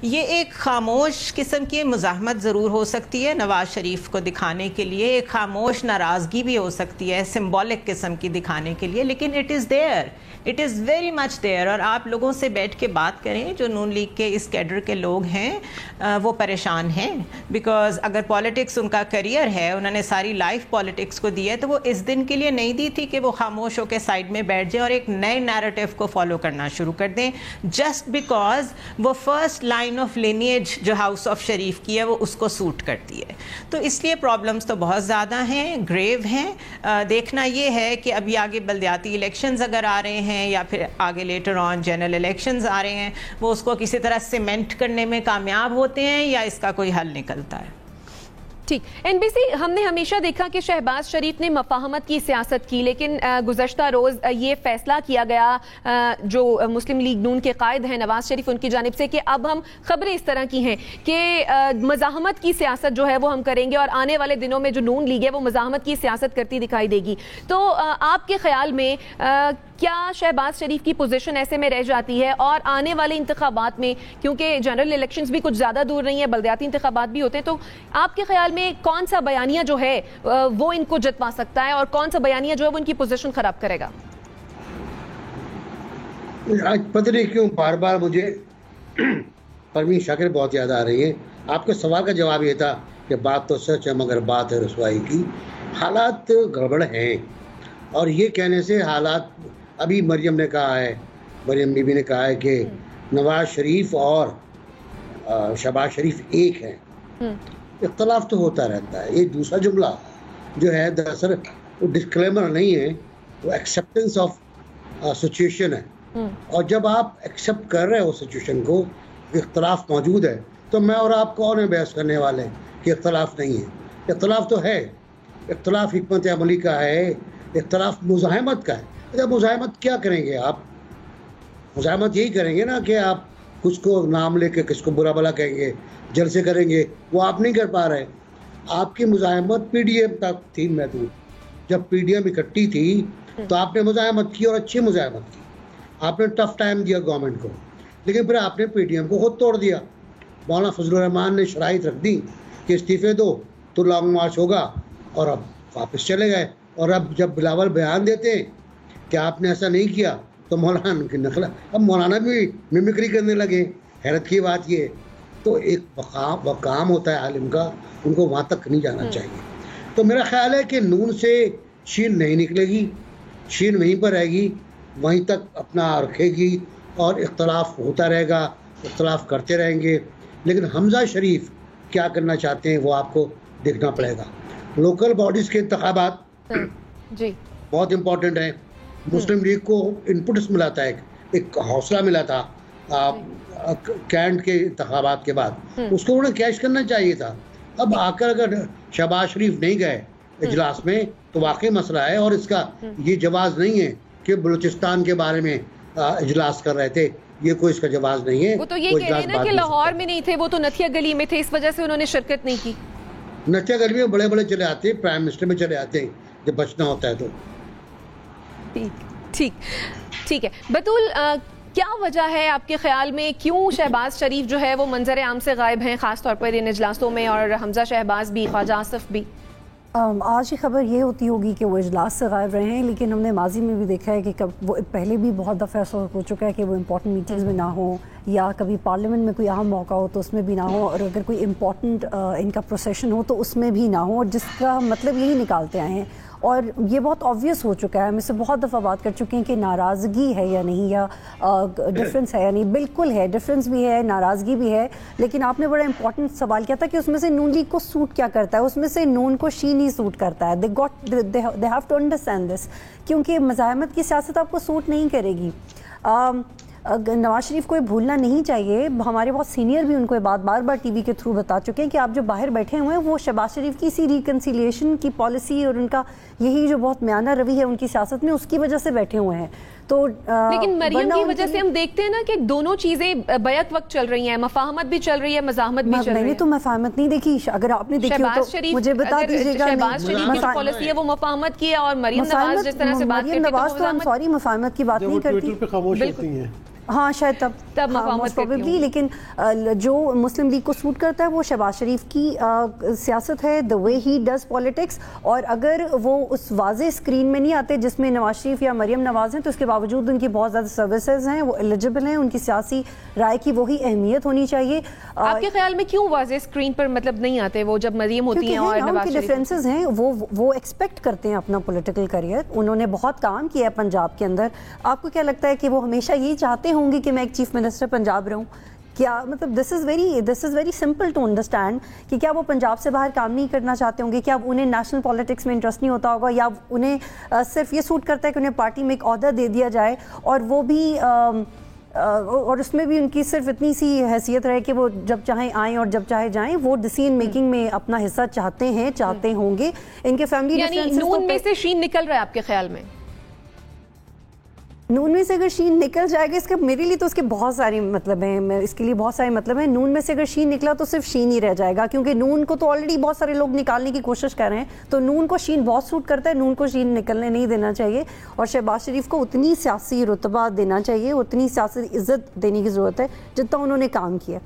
ये एक खामोश किस्म की मुज़ाहमत ज़रूर हो सकती है नवाज शरीफ को दिखाने के लिए, एक खामोश नाराज़गी भी हो सकती है सिंबॉलिक किस्म की दिखाने के लिए, लेकिन it is there, it is very much there. और आप लोगों से बैठ के बात करें, जो नून लीग के इस कैडर के लोग हैं वो परेशान हैं, बिकॉज अगर पॉलिटिक्स उनका करियर है, उन्होंने सारी लाइफ पॉलिटिक्स को दी है, तो वो इस दिन के लिए नहीं दी थी कि वो खामोश होकर साइड में बैठ जाए और एक नए नैरेटिव को फॉलो करना शुरू कर दें, जस्ट बिकॉज वो फर्स्ट लाइन ऑफ लिनिएज जो हाउस ऑफ शरीफ की है वो उसको सूट करती है। तो इसलिए प्रॉब्लम्स तो बहुत ज़्यादा हैं, ग्रेव हैं। देखना ये है कि अभी आगे बल्दियाती इलेक्शंस अगर आ रहे हैं या फिर आगे लेटर ऑन जनरल इलेक्शंस आ रहे हैं, वो उसको किसी तरह सीमेंट करने में कामयाब होते हैं या इसका कोई हल निकलता है। ठीक, एनबीसी, हमने हमेशा देखा कि शहबाज शरीफ ने मफाहमत की सियासत की, लेकिन गुज़श्ता रोज़ ये फैसला किया गया जो मुस्लिम लीग नून के कायद हैं नवाज शरीफ, उनकी जानिब से कि अब हम खबरें इस तरह की हैं कि मज़ाहमत की सियासत जो है वो हम करेंगे और आने वाले दिनों में जो नून लीग है वो मज़ाहमत की सियासत करती दिखाई देगी। तो आपके ख्याल में क्या शहबाज शरीफ की पोजीशन ऐसे में रह जाती है और आने वाले इंतखाबात में, क्योंकि जनरल इलेक्शंस भी कुछ ज़्यादा दूर नहीं है, बल्दियाती इंतखाबात भी होते हैं, तो आपके ख्याल में कौन सा बयानिया जो है वो इनको जितवा सकता है और कौन सा बयानिया जो है वो इनकी पोजीशन खराब करेगा? आज पता नहीं क्यों बार बार मुझे परवीन शाकिर बहुत याद आ रही है। आपके सवाल का जवाब ये था कि बात तो सच है मगर बात है रसवाई की। हालात गड़बड़ हैं और ये कहने से हालात, अभी मरियम ने कहा है, मरियम बीबी ने कहा है कि नवाज शरीफ और शहबाज शरीफ एक हैं। इख्तलाफ तो होता रहता है। ये दूसरा जुमला जो है दरअसल वो डिस्क्लेमर नहीं है, वो एक्सेप्टेंस ऑफ सिचुएशन है। और जब आप एक्सेप्ट कर रहे हो सिचुएशन को, इख्तलाफ मौजूद है, तो मैं और आप कौन है बहस करने वाले कि इख्तलाफ नहीं है? इख्तलाफ तो है। इख्तलाफ हिकमत अमली का है, इख्तलाफ मुज़ाहमत का है। अच्छा, मुज़ाहमत क्या करेंगे आप? मुज़ाहमत यही करेंगे ना कि आप कुछ को नाम लेके किसको बुरा भला कहेंगे, जलसे करेंगे, वो आप नहीं कर पा रहे। आपकी मुज़ाहमत पीडीएम तक थी महदूद। जब पीडीएम इकट्ठी थी तो आपने मुज़ाहमत की और अच्छी मुज़ाहमत की, आपने टफ टाइम दिया गवर्नमेंट को, लेकिन फिर आपने पीडीएम को खुद तोड़ दिया। मौलाना फजलुर रहमान ने शराइत रख दी कि इस्तीफ़े दो तो लॉन्ग मार्च होगा, और अब वापस चले गए। और अब जब बिलावल बयान देते हैं कि आपने ऐसा नहीं किया, तो मौलाना की नकल, अब मौलाना भी मिमिक्री करने लगे। हैरत की बात ये, तो एक वकाम होता है आलिम का, उनको वहाँ तक नहीं जाना चाहिए। तो मेरा ख्याल है कि नून से शीन नहीं निकलेगी, शीन वहीं पर रहेगी, वहीं तक अपना रखेगी और इख्तलाफ होता रहेगा, इख्तलाफ करते रहेंगे। लेकिन हमजा शरीफ क्या करना चाहते हैं वो आपको देखना पड़ेगा। लोकल बॉडीज़ के इंतखाबात जी बहुत इम्पोर्टेंट है। मुस्लिम लीग को इनपुट्स मिला था, एक हौसला मिला था कैंट के इंतखाबात के बाद, उसको उन्हें कैश करना चाहिए था। अब आकर अगर शहबाज शरीफ नहीं गए इजलास में तो वाकई मसला है, और इसका ये जवाब नहीं है कि बलूचिस्तान के बारे में इजलास कर रहे थे, ये कोई इसका जवाब नहीं है। वो तो ये कह रहे हैं ना कि लाहौर में नहीं थे, वो तो नथिया गली में थे, इस वजह से उन्होंने शिरकत नहीं की। नथिया गली में बड़े बड़े चले आते हैं, प्राइम मिनिस्टर में चले आते हैं जब बचना होता है तो। ठीक है बतूल, क्या वजह है आपके ख्याल में क्यों शहबाज शरीफ जो है वो मंजर आम से गायब हैं, ख़ास तौर पर इन इजलासों में, और हमजा शहबाज भी, ख्वाजा आसिफ भी? आज की खबर ये होती होगी कि वो इजलास से गायब रहे हैं, लेकिन हमने माजी में भी देखा है कि कब वो पहले भी बहुत दफ़ा ऐसा हो चुका है कि वो इम्पॉर्टेंट मीटिंग्स में ना हो, या कभी पार्लियामेंट में कोई अहम मौका हो तो उसमें भी ना हो, और अगर कोई इम्पॉर्टेंट इनका प्रोसेशन हो तो उसमें भी ना हो, जिसका मतलब यही निकालते आए हैं। और ये बहुत ऑब्वियस हो चुका है, हम इससे बहुत दफ़ा बात कर चुके हैं कि नाराज़गी है या नहीं, या डिफरेंस है या नहीं। बिल्कुल है, डिफरेंस भी है, नाराज़गी भी है, लेकिन आपने बड़ा इंपॉर्टेंट सवाल किया था कि उसमें से नून लीग को सूट क्या करता है। उसमें से नून को शी नहीं सूट करता है। They have to understand this, क्योंकि मज़ाहमत की सियासत आपको सूट नहीं करेगी। नवाज शरीफ को ये भूलना नहीं चाहिए, हमारे बहुत सीनियर भी उनको ये बात बार बार टीवी के थ्रू बता चुके हैं कि आप जो बाहर बैठे हुए हैं वो शहबाज शरीफ की इसी रिकन्सिलिएशन की पॉलिसी और उनका यही जो बहुत म्याना रवि है उनकी सियासत में, उसकी वजह से बैठे हुए हैं। तो लेकिन मरियम की वजह से हम देखते हैं ना कि दोनों चीजें बैक वक्त चल रही हैं, मफाहमत भी चल रही है, मजाहमत भी चल रही है। मैंने तो मफाहमत नहीं देखी, अगर आपने देखी हो तो मुझे बता दीजिएगा। शहबाज शरीफ की जो पॉलिसी है वो मफाहमत की है और मरियम नवाज जिस तरह से बात करती है नवाज तो सॉरी मफाहमत की बात नहीं करती। हाँ शायद तब मोस्ट प्रोबेबली, लेकिन जो मुस्लिम लीग को सूट करता है वो शहबाज शरीफ की सियासत है, the way he does politics. और अगर वो उस वाजे स्क्रीन में नहीं आते जिसमें नवाज शरीफ या मरियम नवाज हैं, तो उसके बावजूद उनकी बहुत ज़्यादा सर्विसेज हैं, वो एलिजिबल हैं, उनकी सियासी राय की वही अहमियत होनी चाहिए। आपके ख्याल में क्यों वाजे स्क्रीन पर मतलब नहीं आते वो जब मरियम होती हैं और नवाज शरीफ? डिफरेंसेस हैं, वो एक्सपेक्ट करते हैं अपना पॉलिटिकल करियर, उन्होंने बहुत काम किया है पंजाब के अंदर। आपको क्या लगता है कि वो हमेशा यही चाहते होंगे कि मैं एक चीफ मिनिस्टर पंजाब रहूं? क्या मतलब this is very simple to understand कि क्या वो पंजाब से बाहर काम नहीं करना चाहते होंगे? क्या उन्हें नेशनल पॉलिटिक्स में इंटरेस्ट नहीं होता होगा, या उन्हें सिर्फ ये सूट करता है कि उन्हें पार्टी में एक ओहदा दे दिया जाए और वो भी और उसमें भी उनकी सिर्फ इतनी सी हैसियत रहे कि वो जब चाहे आएँ और जब चाहे जाएं, वो डिसीजन मेकिंग में अपना हिस्सा चाहते होंगे। इनके फैमिली नून में से शीन निकल रहा है आपके ख्याल में? नून में से अगर शीन निकल जाएगा, इसका मेरे लिए तो उसके बहुत सारे मतलब हैं, इसके लिए बहुत सारे मतलब हैं। नून में से अगर शीन निकला तो सिर्फ शीन ही रह जाएगा, क्योंकि नून को तो ऑलरेडी बहुत सारे लोग निकालने की कोशिश कर रहे हैं, तो नून को शीन बहुत सूट करता है, नून को शीन निकलने नहीं देना चाहिए। और शहबाज शरीफ को उतनी सियासी रुतबा देना चाहिए, उतनी सियासी इज्जत देने की ज़रूरत है जितना उन्होंने काम किया।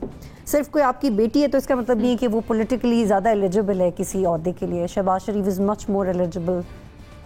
सिर्फ कोई आपकी बेटी है तो इसका मतलब नहीं है कि वो पॉलिटिकली ज़्यादा एलिजिबल है किसी ओहदे के लिए। Shahbaz Sharif is much more eligible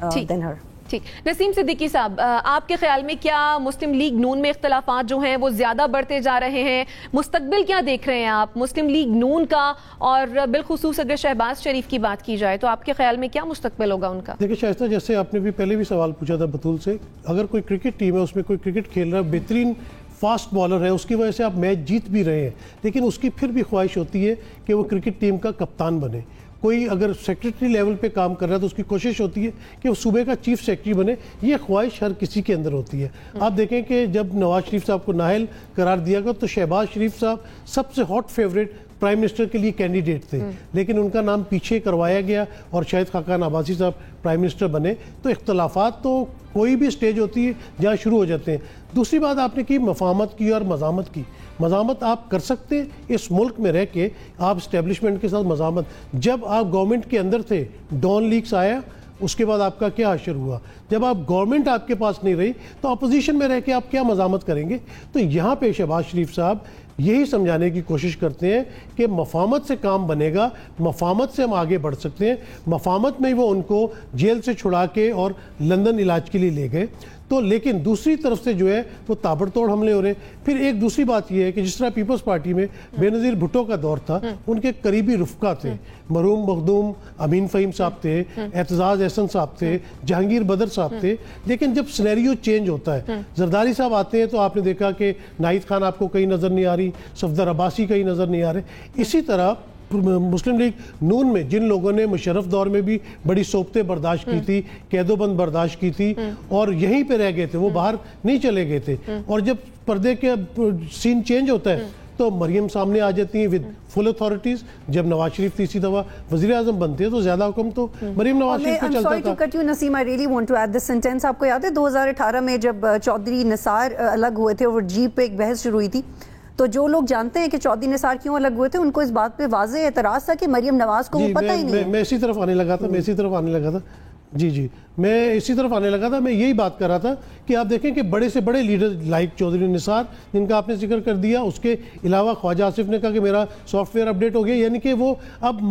than her. ठीक, नसीम सिद्दीकी साहब, आपके ख्याल में क्या मुस्लिम लीग नून में इख्तलाफात जो हैं वो ज़्यादा बढ़ते जा रहे हैं? मुस्तकबिल क्या देख रहे हैं आप मुस्लिम लीग नून का, और बिलखुसूस अगर शहबाज शरीफ की बात की जाए तो आपके ख्याल में क्या मुस्तकबिल होगा उनका? देखिए शाइस्ता, जैसे आपने भी पहले भी सवाल पूछा था बतूल से, अगर कोई क्रिकेट टीम है उसमें कोई क्रिकेट खेल रहा है, बेहतरीन फास्ट बॉलर है, उसकी वजह से आप मैच जीत भी रहे हैं, लेकिन उसकी फिर भी ख्वाहिश होती है कि वो क्रिकेट टीम का कप्तान बने। कोई अगर सेक्रेटरी लेवल पे काम कर रहा है तो उसकी कोशिश होती है कि वो सूबे का चीफ सेक्रेटरी बने। ये ख्वाहिश हर किसी के अंदर होती है। आप देखें कि जब नवाज शरीफ साहब को नाअहल करार दिया गया तो शहबाज शरीफ साहब सबसे हॉट फेवरेट प्राइम मिनिस्टर के लिए कैंडिडेट थे, लेकिन उनका नाम पीछे करवाया गया और शाहिद खाकान अब्बासी साहब प्राइम मिनिस्टर बने। तो इख्तलाफात तो कोई भी स्टेज होती है जहाँ शुरू हो जाते हैं। दूसरी बात आपने की मफाहमत की और मज़ामत की। मज़ामत आप कर सकते हैं इस मुल्क में रह के, आप इस्टेब्लिशमेंट के साथ मज़ामत। जब आप गवर्नमेंट के अंदर थे, डॉन लीक्स आया, उसके बाद आपका क्या असर हुआ? जब आप गवर्नमेंट आपके पास नहीं रही तो अपोजिशन में रह के आप क्या मज़ामत करेंगे? तो यहाँ पे शहबाज शरीफ साहब यही समझाने की कोशिश करते हैं कि मफाहमत से काम बनेगा, मफाहमत से हम आगे बढ़ सकते हैं। मफाहमत में वो उनको जेल से छुड़ा के और लंदन इलाज के लिए ले गए। तो लेकिन दूसरी तरफ से जो है वो ताबड़तोड़ हमले हो रहे हैं। फिर एक दूसरी बात यह है कि जिस तरह पीपल्स पार्टी में बेनज़ीर भुट्टो का दौर था, उनके करीबी रुफ़का थे, मरहूम मखदूम अमीन फ़हीम साहब थे, एतजाज़ एहसन साहब थे, जहांगीर बदर साहब थे। लेकिन जब सिनेरियो चेंज होता है, जरदारी साहब आते हैं तो आपने देखा कि नाहिद खान आपको कहीं नज़र नहीं आ रही, सफदर अब्बासी कहीं नज़र नहीं आ रहे। इसी तरह मुस्लिम लीग नून में जिन लोगों ने मुशर्रफ दौर में भी बड़ी सोबतें बर्दाश्त की थी, कैदोबंद बर्दाश्त की थी और यहीं पे रह गए थे, वो बाहर नहीं चले गए थे। और जब पर्दे के सीन चेंज होता है तो मरियम सामने आ जाती हैं विद फुल अथॉरिटीज। जब नवाज शरीफ तीसरी दफा वज़ीर आज़म बनते हैं तो ज्यादा हुक्म तो मरियम नवाज शरीफ को चलता था। Cut you Naseem, I really want to add this sentence. आपको याद है 2018 में जब चौधरी निसार अलग हुए थे और जी पे एक बहस शुरू हुई थी, तो जो लोग जानते हैं कि चौधरी निसार क्यों अलग हुए थे, उनको इस बात पे वाज़ेह एतराज़ था कि मरियम नवाज को वो पता ही नहीं। मैं इसी तरफ आने लगा था जी, मैं इसी तरफ आने लगा था। मैं यही बात कर रहा था कि आप देखें कि बड़े से बड़े लीडर लाइक चौधरी निसार, जिनका आपने जिक्र कर दिया, उसके अलावा ख्वाजा आसिफ ने कहा कि मेरा सॉफ्टवेयर अपडेट हो गया, यानी कि वो अब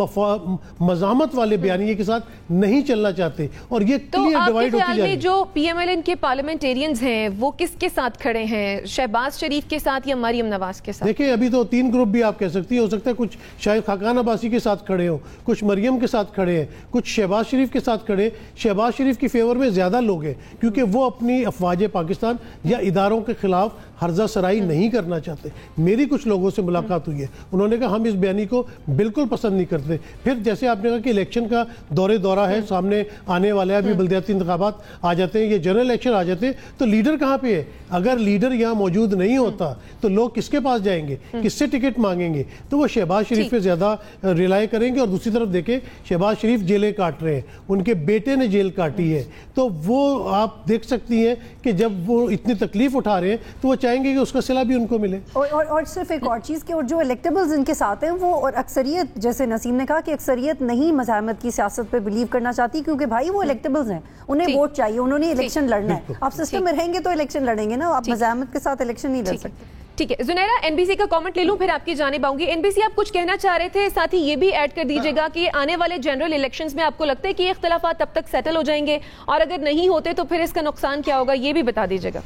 मज़ामत वाले बयानिए के साथ नहीं चलना चाहते और ये क्लियर डिवाइड होती जा रही है। जो PMLN के पार्लियामेंटेरियंस हैं वो किसके साथ खड़े हैं, शहबाज शरीफ के साथ या मरियम नवाज के साथ? देखिए अभी तो 3 ग्रुप भी आप कह सकती है, हो सकता है कुछ शायद खाकान अब्बासी के साथ खड़े हो, कुछ मरियम के साथ खड़े हैं, कुछ शहबाज शरीफ के साथ खड़े। शहबाज शरीफ शरीफ की फेवर में ज़्यादा लोग हैं, क्योंकि वो अपनी अफवाज पाकिस्तान या इदारों के खिलाफ हर्जा सराई नहीं करना चाहते। मेरी कुछ लोगों से मुलाकात हुई है, उन्होंने कहा हम इस बयानी को बिल्कुल पसंद नहीं करते। फिर जैसे आपने कहा कि इलेक्शन का दौरा है, सामने आने वाला है, अभी बल्दियाती इंतखाबात आ जाते हैं, ये जनरल इलेक्शन आ जाते हैं, तो लीडर कहाँ पे है? अगर लीडर यहाँ मौजूद नहीं होता तो लोग किसके पास जाएंगे, किससे टिकट मांगेंगे? तो वो शहबाज शरीफ पे ज़्यादा रिलाई करेंगे। और दूसरी तरफ देखें, शहबाज शरीफ जेलें काट रहे हैं, उनके बेटे ने जेल काटी है, तो वो आप देख सकती हैं कि जब वो इतनी तकलीफ उठा रहे हैं तो वो चाहेंगे कि उसका सिला भी उनको मिले। और सिर्फ एक और चीज़ कि और जो इलेक्टेबल्स इनके साथ हैं वो, और अक्सरियत, जैसे नसीम ने कहा कि अक्सरियत नहीं मज़ाहमत की सियासत पे बिलीव करना चाहती, क्योंकि भाई वो इलेक्टेबल्स हैं, उन्हें वोट चाहिए, उन्होंने इलेक्शन लड़ना है। आप सिस्टम में रहेंगे तो इलेक्शन लड़ेंगे ना, आप मज़ाहमत के साथ इलेक्शन नहीं लड़ सकते। ठीक है जुनैरा, एनबीसी का कमेंट ले लूं फिर आपकी जानिब आऊंगी। एनबीसी, आप कुछ कहना चाह रहे थे, साथ ही ये भी ऐड कर दीजिएगा कि आने वाले जनरल इलेक्शंस में आपको लगता है कि ये इख्तलाफात तब तक सेटल हो जाएंगे, और अगर नहीं होते तो फिर इसका नुकसान क्या होगा, ये भी बता दीजिएगा।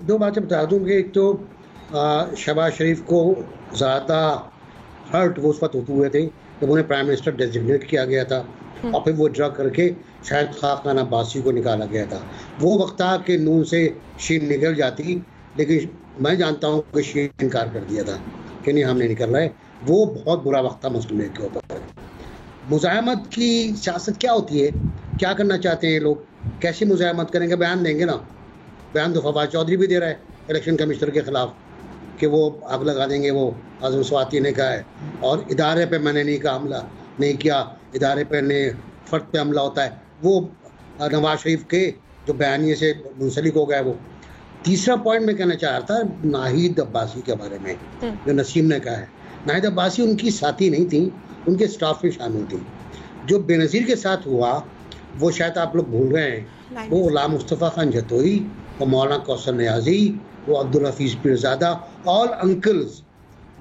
दो बातें बता दूं कि एक तो शहबाज शरीफ को ज़्यादा हर्ट वो उस वक्त होते हुए थे जब उन्हें प्राइम मिनिस्टर डेजिग्नेट किया गया था, और फिर वो ड्रा करके शायद खाकान अब्बासी को निकाला गया था। वो वक्त था कि नून से शीन निकल जाती, लेकिन मैं जानता हूँ कि शीन इनकार कर दिया था कि नहीं, हम नहीं निकल रहे। वो बहुत बुरा वक्त था मुस्लिम लीग के ऊपर। मुज़ाहमत की सियासत क्या होती है, क्या करना चाहते हैं लोग, कैसे मुज़ाहमत करेंगे? बयान देंगे ना, बयान तो फवाद चौधरी भी दे रहा है इलेक्शन कमिश्नर के खिलाफ कि वो आग लगा देंगे, वो आज़म स्वाति ने कहा है। और इदारे पे मैंने नहीं कहा, हमला नहीं किया, इदारे पे ने फ़र्द पे हमला होता है। वो नवाज शरीफ के जो बयानिए से मुंसलिक हो गया है। वो तीसरा पॉइंट मैं कहना चाह रहा था नाहिद अब्बासी के बारे में, जो नसीम ने कहा है। नाहिद अब्बासी उनकी साथी नहीं थी, उनके स्टाफ में शामिल थी। जो बेनज़ीर के साथ हुआ वो शायद आप लोग भूल रहे हैं, वो गुलाम मुस्तफ़ा खान जतोई, वो मौलाना कौसर नियाज़ी, वो Abdul Hafeez Pirzada, all uncles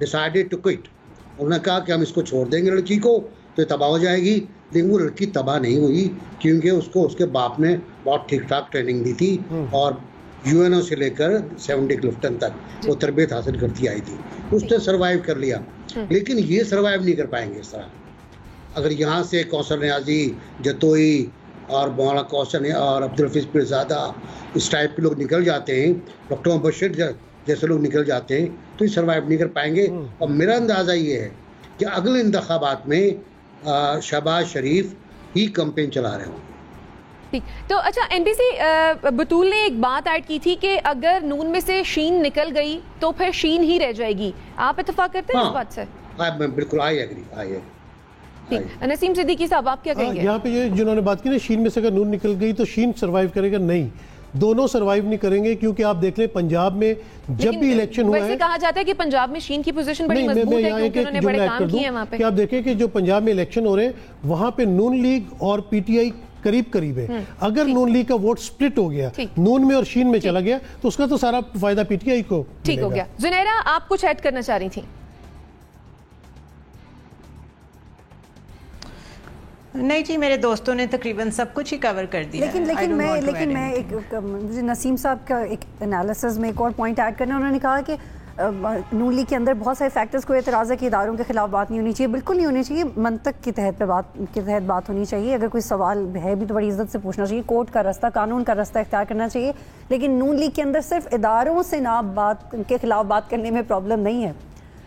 decided to quit. उन्होंने कहा कि हम इसको छोड़ देंगे लड़की को तो ये तबाह हो जाएगी, लेकिन वो लड़की तबाह नहीं हुई, क्योंकि उसको उसके बाप ने बहुत ठीक ठाक ट्रेनिंग दी थी और यूएनओ से लेकर 70 क्लिफ्टन तक वो तरबियत हासिल करती आई थी। उसने सर्वाइव कर लिया, लेकिन ये सर्वाइव नहीं कर पाएंगे इस तरह। अगर यहाँ से कौसर नियाज़ी, जतोई और मौलाना कौसर और अब्दुल हफीज़ पीरज़ादा इस टाइप के लोग निकल जाते हैं, डॉक्टर मुबशिर जैसे लोग निकल जाते हैं, तो ये सर्वाइव नहीं कर पाएंगे। और मेरा अंदाज़ा ये है कि अगले इंतखाबात में शहबाज शरीफ ही कैंपेन चला रहे हों। ठीक, तो अच्छा एनबीसी, बतूल ने एक बात ऐड की थी कि अगर नून में से शीन निकल गई तो फिर शीन ही रह जाएगी। आप इत्तेफाक करते हैं इस बात से? मैं बिल्कुल आई एग्री। नसीम सिद्दीकी साहब, आप क्या कहेंगे? यहाँ पे ये जिन्होंने बात की ना, शीन में से अगर नून निकल गई तो शीन सर्वाइव करेगा, नहीं, दोनों सर्वाइव नहीं करेंगे। क्योंकि आप देख लें पंजाब में जब भी इलेक्शन हुआ है, कहा जाता है कि पंजाब में शीन की पोजीशन बड़ी मजबूत है क्योंकि उन्होंने बड़े काम किए हैं वहां पे। आप देखें कि जो पंजाब में इलेक्शन हो रहे हैं वहां पे नून लीग और पीटीआई करीब है। अगर नून लीग का वोट स्प्लिट हो गया, नून में और शीन में चला गया, तो उसका तो सारा फायदा पीटीआई को ठीक हो गया। जुनैरा, आप कुछ ऐड करना चाह रही थी? नहीं जी, मेरे दोस्तों ने तकरीबन सब कुछ ही कवर कर दिया। लेकिन मैं मुझे नसीम साहब का एक एनालिसिस में एक और पॉइंट ऐड करना। उन्होंने कहा कि नून लीग के अंदर बहुत सारे फैक्टर्स को एतराज़ है कि इदारों के खिलाफ बात नहीं होनी चाहिए। बिल्कुल नहीं होनी चाहिए, मंतक के तहत बात होनी चाहिए। अगर कोई सवाल है भी तो बड़ी इज्जत से पूछना चाहिए, कोर्ट का रास्ता, कानून का रास्ता इख्तियार करना चाहिए। लेकिन नून लीग के अंदर सिर्फ इदारों से ना बात के खिलाफ बात करने में प्रॉब्लम नहीं है।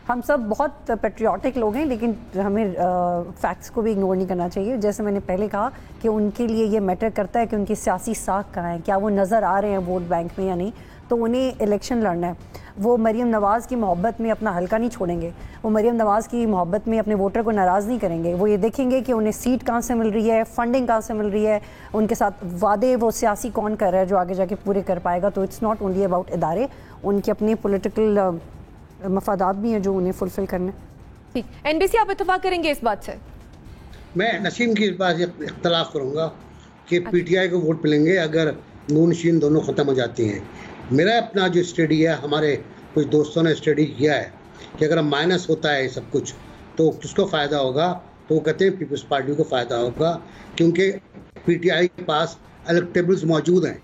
हम सब बहुत पेट्रियाटिक लोग हैं, लेकिन हमें फैक्ट्स को भी इग्नोर नहीं करना चाहिए। जैसे मैंने पहले कहा कि उनके लिए ये मैटर करता है कि उनकी सियासी साख कहाँ है, क्या वो नज़र आ रहे हैं वोट बैंक में या नहीं। तो उन्हें इलेक्शन लड़ना है। वो मरीम नवाज़ की मोहब्बत में अपना हल्का नहीं छोड़ेंगे, वो मरीम नवाज़ की मोहब्बत में अपने वोटर को नाराज़ नहीं करेंगे। वो ये देखेंगे कि उन्हें सीट कहाँ से मिल रही है, फंडिंग कहाँ से मिल रही है, उनके साथ वादे वो सियासी कौन कर रहा है जो आगे जाके पूरे कर पाएगा। तो इट्स नॉट ओनली अबाउट इदारे, उनके अपने पॉलिटिकल मफादात भी हैं जो उन्हें फुलफिल करने। ठीक, एनबीसी, आप इत्तेफाक करेंगे इस बात से? मैं नसीम की इस बात इख्तलाफ करूँगा कि पीटीआई को वोट मिलेंगे अगर नून शीन दोनों ख़त्म हो जाती हैं। मेरा अपना जो स्टडी है, हमारे कुछ दोस्तों ने स्टडी किया है कि अगर माइनस होता है सब कुछ तो किसको फ़ायदा होगा, तो वो कहते हैं पीपल्स पार्टी को फ़ायदा होगा, क्योंकि पीटीआई के पास इलेक्टेबल्स मौजूद हैं,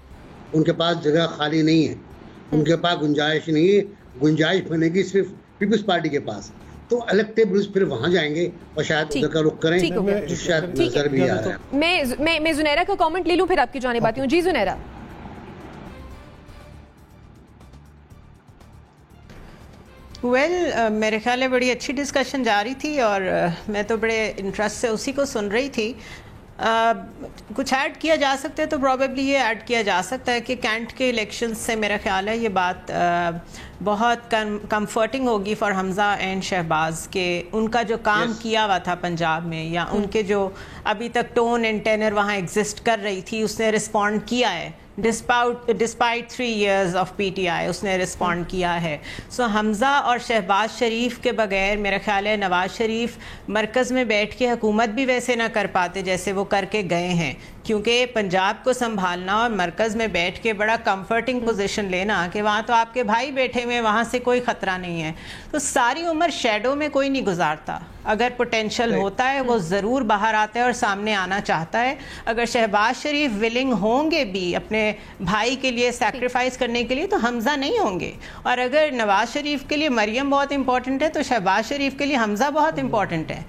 उनके पास जगह खाली नहीं है, उनके पास गुंजाइश नहीं है, गुंजाइश बनेगी सिर्फ पीपल्स पार्टी के पास। तो इलेक्टेबल्स फिर वहां जाएंगे और शायद उधर का रुख करें, जो शायद नजर भी आ रहा है। मैं जुनैरा का कमेंट ले लूं, फिर आपकी जानिब आती हूं। जी जुनैरा। मेरे ख्याल है बड़ी अच्छी डिस्कशन जा रही थी और मैं तो बड़े इंटरेस्ट से उसी को सुन रही थी। कुछ ऐड किया जा सकता है तो प्रॉबेबली ये ऐड किया जा सकता है कि कैंट के इलेक्शंस से मेरा ख्याल है ये बात बहुत कंफर्टिंग होगी फॉर हमज़ा एंड शहबाज के उनका जो काम किया हुआ था पंजाब में, या उनके जो अभी तक टोन एंड टेनर वहाँ एग्जिस्ट कर रही थी, उसने रिस्पॉन्ड किया है। डिस्पाइट 3 years ऑफ PTI उसने रिस्पॉन्ड किया है। सो हमज़ा और शहबाज शरीफ के बगैर मेरा ख्याल है नवाज शरीफ मरकज़ में बैठ के हुकूमत भी वैसे ना कर पाते जैसे वो करके गए हैं, क्योंकि पंजाब को संभालना और मरकज़ में बैठ के बड़ा कंफर्टिंग पोजीशन लेना कि वहाँ तो आपके भाई बैठे हुए, वहाँ से कोई ख़तरा नहीं है। तो सारी उम्र शेडो में कोई नहीं गुजारता। अगर पोटेंशियल होता है वो ज़रूर बाहर आता है और सामने आना चाहता है। अगर शहबाज शरीफ विलिंग होंगे भी अपने भाई के लिए सैक्रिफाइस करने के लिए तो हमज़ा नहीं होंगे, और अगर नवाज शरीफ के लिए मरियम बहुत इंपॉर्टेंट है तो शहबाज शरीफ के लिए हमज़ा बहुत इंपॉर्टेंट है।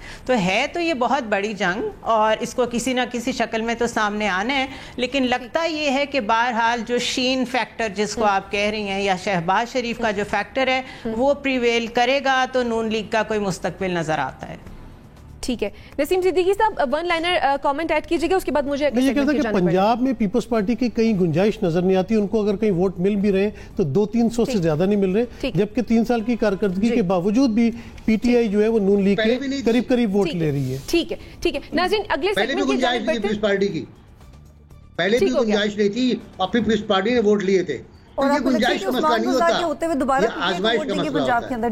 तो ये बहुत बड़ी जंग और इसको किसी ना किसी शक्ल में तो सामने आना है। लेकिन लगता ये है कि बहरहाल जो शीन फैक्टर जिसको आप कह रही हैं या शहबाज शरीफ का जो फैक्टर है वो प्रिवेल करेगा तो नून लीग का कोई मुस्तकबिल नजर आता है। ठीक है, नसीम सिद्दीकी साहब वन लाइनर कमेंट ऐड कीजिएगा, उसके बाद मुझे ये कहता है कि पंजाब में पीपल्स पार्टी की कहीं गुंजाइश नजर नहीं आती। उनको अगर कहीं वोट मिल भी रहे तो 200-300 से ज्यादा नहीं मिल रहे, जबकि 3 साल की कारकर्दगी के बावजूद भी PTI जो है वो नून लीग के करीब करीब वोट ले रही है। ठीक है नाज़रीन, अगले पहले भी गुंजाइश थी पीपल्स पार्टी की, पहले भी गुंजाइश नहीं थी और फिर पीपल्स पार्टी ने वोट लिए थे। और आपको लगता है कि उस्मान गुज़ार के होते हुए दोबारा वोट देंगे पंजाब के अंदर?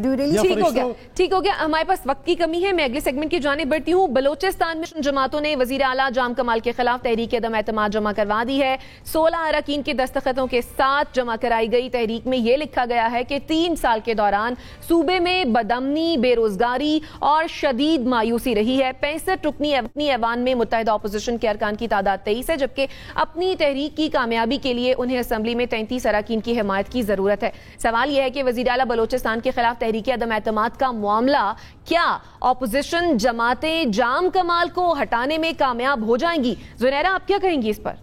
ठीक हो गया। हमारे पास वक्त की कमी है, मैं अगले सेगमेंट की जाने बढ़ती हूँ। बलोचिस्तान में जमातों ने वजीर आला जाम कमाल के खिलाफ तहरीक अदम एतमाद जमा करवा दी है। 16 अरकान के दस्तखतों के साथ जमा कराई गई तहरीक में यह लिखा गया है कि 3 साल के दौरान सूबे में बदअमनी, बेरोजगारी और शदीद मायूसी रही है। 65 रुकनी ऐवान में मुत्तहिदा अपोजिशन के अरकान की तादाद 23 है, जबकि अपनी तहरीक की कामयाबी के लिए उन्हें असम्बली में 33 अरकान की हिमायत की जरूरत है। सवाल यह है कि वजीर आला बलोचिस्तान के खिलाफ तहरीक अदम एतमाद का मामला, क्या ऑपोजिशन जमातें जाम कमाल को हटाने में कामयाब हो जाएंगी? जुनैरा, आप क्या कहेंगी इस पर?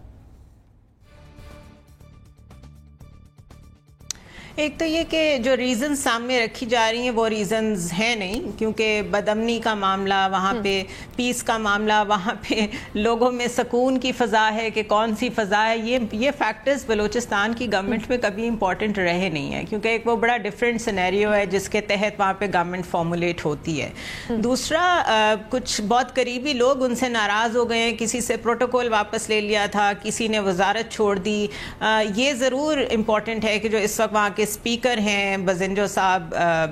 एक तो ये कि जो रीज़न सामने रखी जा रही हैं वो रीज़न्स हैं नहीं, क्योंकि बदअमनी का मामला वहाँ पे, पीस का मामला वहाँ पे, लोगों में सुकून की फ़ज़ा है कि कौन सी फ़ज़ा है, ये फैक्टर्स बलूचिस्तान की गवर्नमेंट में कभी इंपॉर्टेंट रहे नहीं है, क्योंकि एक वो बड़ा डिफरेंट सिनेरियो है जिसके तहत वहाँ पे गवर्नमेंट फॉर्मुलेट होती है। दूसरा, कुछ बहुत करीबी लोग उनसे नाराज़ हो गए हैं, किसी से प्रोटोकॉल वापस ले लिया था, किसी ने वजारत छोड़ दी। ये ज़रूर इम्पॉर्टेंट है कि जो इस वक्त वहाँ के स्पीकर हैं बजिंजो साहब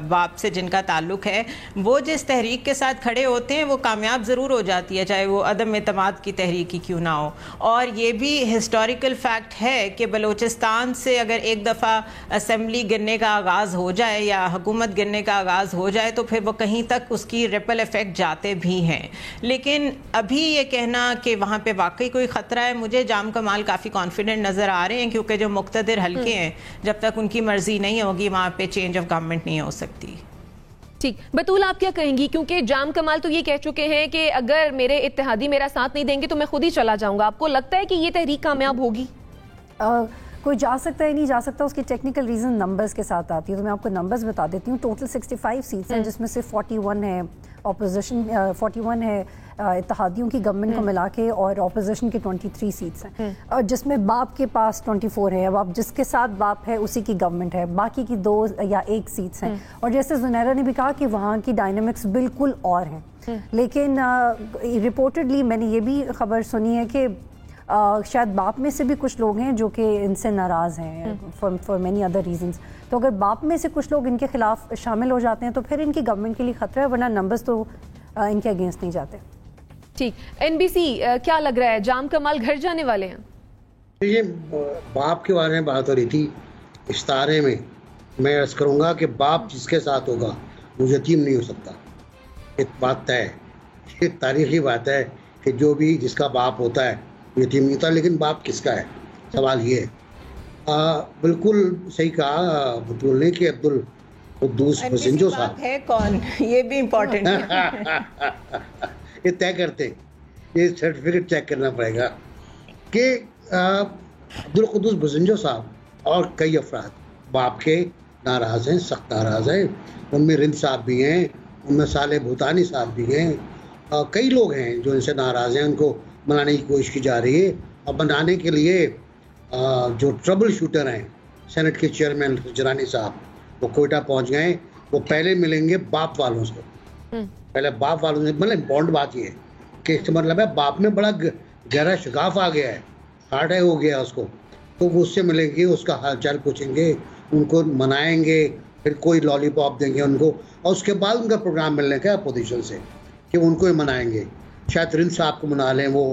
बाप से जिनका ताल्लुक है, वो जिस तहरीक के साथ खड़े होते हैं वो कामयाब ज़रूर हो जाती है, चाहे वो अदम एतमाद की तहरीक ही क्यों ना हो। और ये भी हिस्टोरिकल फैक्ट है कि बलूचिस्तान से अगर एक दफ़ा असम्बली गिरने का आगाज़ हो जाए या हुकूमत गिरने का आगाज़ हो जाए तो फिर वो कहीं तक उसकी रिपल इफ़ेक्ट जाते भी हैं। लेकिन अभी ये कहना कि वहाँ पे वाकई कोई ख़तरा है, मुझे जाम कमाल काफ़ी कॉन्फिडेंट नज़र आ रहे हैं, क्योंकि जो मुक़्तदिर हल्के हैं जब तक उनकी मर्जी नहीं होगी वहां पे चेंज ऑफ गवर्नमेंट नहीं हो सकती। ठीक, बतूल आप क्या कहेंगी? क्योंकि जाम कमाल तो ये कह चुके हैं कि अगर मेरे इत्तेहादी मेरा साथ नहीं देंगे तो मैं खुद ही चला जाऊंगा। आपको लगता है कि ये तहरीक कामयाब होगी? कोई जा सकता है नहीं जा सकता, उसकी टेक्निकल रीज़न नंबर्स के साथ आती है। तो मैं आपको नंबर्स बता देती हूँ। टोटल 65 सीट्स हैं, जिसमें से 41 है ऑपोजिशन, 41 है इत्तेहादियों की गवर्नमेंट को मिला के, और ऑपोजिशन के 23 सीट्स हैं, और जिसमें बाप के पास 24 है। अब आप जिसके साथ बाप है उसी की गवर्नमेंट है, बाकी की 2 या 1 सीट्स हैं। और जैसे जुनैरा ने भी कहा कि वहाँ की डायनामिक्स बिल्कुल और हैं। लेकिन रिपोर्टेडली मैंने ये भी खबर सुनी है कि शायद बाप में से भी कुछ लोग हैं जो कि इनसे नाराज़ हैं फॉर मेनी अदर रीजंस। तो अगर बाप में से कुछ लोग इनके खिलाफ शामिल हो जाते हैं तो फिर इनकी गवर्नमेंट के लिए ख़तरा है, वरना नंबर्स तो इनके अगेंस्ट नहीं जाते। ठीक, NBC क्या लग रहा है, जाम कमाल घर जाने वाले हैं? ये बाप के बारे में बात हो रही थी इस्तारे में, मैं अर्ज़ करूँगा कि बाप जिसके साथ होगा वो यतीम नहीं हो सकता। एक बात तय है, ये तारीख़ी बात है कि जो भी जिसका बाप होता है यतीम नहीं होता। लेकिन बाप किसका है, सवाल ये है। बिल्कुल सही कहा बतूल ने कि अब्दुल कुद्दूस बसिंजो साहब है कौन, ये भी इम्पोर्टेंट है। ये तय करते, ये सर्टिफिकेट चेक करना पड़ेगा कि अब्दुल कुद्दूस बसिंजो साहब और कई अफराद बाप के नाराज़ हैं, सख्त नाराज़ हैं। उनमें रिंद साहब भी हैं, उनमें साले भूतानी साहब भी हैं, कई लोग हैं जो इनसे नाराज़ हैं। उनको मनाने की कोशिश की जा रही है और बनाने के लिए जो ट्रबल शूटर हैं सेनेट के चेयरमैन जरानी साहब, वो कोयटा पहुंच गए। वो पहले मिलेंगे बाप वालों से, पहले बाप वालों से। मतलब इम्पोर्टेंट बात ये है कि इसका मतलब है बाप में बड़ा गहरा शिकाफ आ गया है, हार्ट अटैक हो गया उसको, तो वो उससे मिलेंगे, उसका हालचाल पूछेंगे, उनको मनाएंगे, फिर कोई लॉलीपॉप देंगे उनको, और उसके बाद उनका प्रोग्राम मिलने का अपोजिशन से कि उनको ही मनाएंगे। शायद रिंद साहब को मना लें वो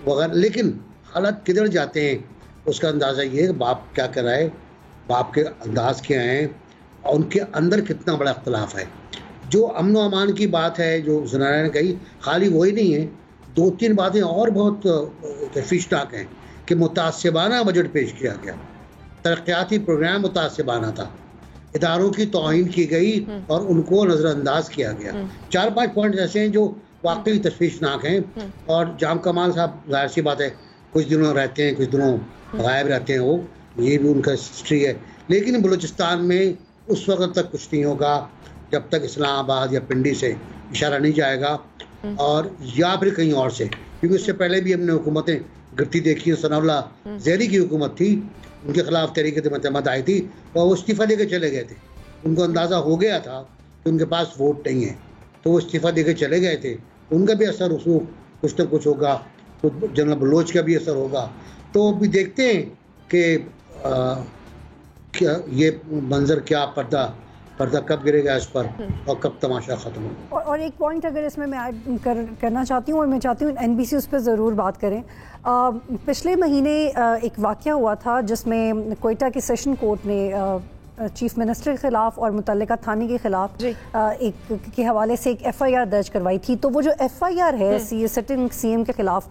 वगैरह, लेकिन हालात किधर जाते हैं उसका अंदाज़ा ये है बाप क्या कर रहा है, बाप के अंदाज क्या हैं और उनके अंदर कितना बड़ा अख्तलाफ है। जो अमन व अमान की बात है जो ज़नारा ने कही, खाली वही नहीं है, 2-3 बातें और बहुत तशवीशनाक हैं कि मुतासिबाना बजट पेश किया गया, तरक्याती प्रोग्राम मुतासिबाना था, इदारों की तौहीन की गई और उनको नज़रअंदाज किया गया। 4-5 पॉइंट ऐसे हैं जो वाकई तशवीशनाक हैं। और जाम कमाल साहब जाहिर सी बात है कुछ दिनों रहते हैं, कुछ दिनों गायब रहते हैं, वो ये भी उनका हिस्ट्री है। लेकिन बलूचिस्तान में उस वक्त तक कुछ नहीं होगा जब तक इस्लामाबाद या पिंडी से इशारा नहीं जाएगा, और या फिर कहीं और से, क्योंकि इससे पहले भी हमने हुकूमतें गिरती देखी है। सनाउल्लाह ज़ैरी की हुकूमत थी, उनके खिलाफ तहरीक मत आई थी और वो इस्तीफ़ा दे के चले गए थे। उनको अंदाज़ा हो गया था कि उनके पास वोट नहीं है, तो वो इस्तीफ़ा दे के चले गए थे। उनका भी असर रसूख कुछ न कुछ होगा, कुछ जनरल बलोच का भी असर होगा। तो अभी देखते हैं कि क्या ये मंजर, क्या पर्दा कब गिरेगा इस पर और कब तमाशा ख़त्म होगा। और एक पॉइंट अगर इसमें मैं ऐड करना चाहती हूँ, और मैं चाहती हूँ NBC उस पर ज़रूर बात करें। पिछले महीने एक वाक़या हुआ था जिसमें कोयटा के सेशन कोर्ट ने चीफ मिनिस्टर के ख़िलाफ़ और मुतल्लिका थाने के ख़िलाफ़ एक के हवाले से एक FIR दर्ज करवाई थी। तो वो जो FIR है सिटिंग CM के ख़िलाफ़,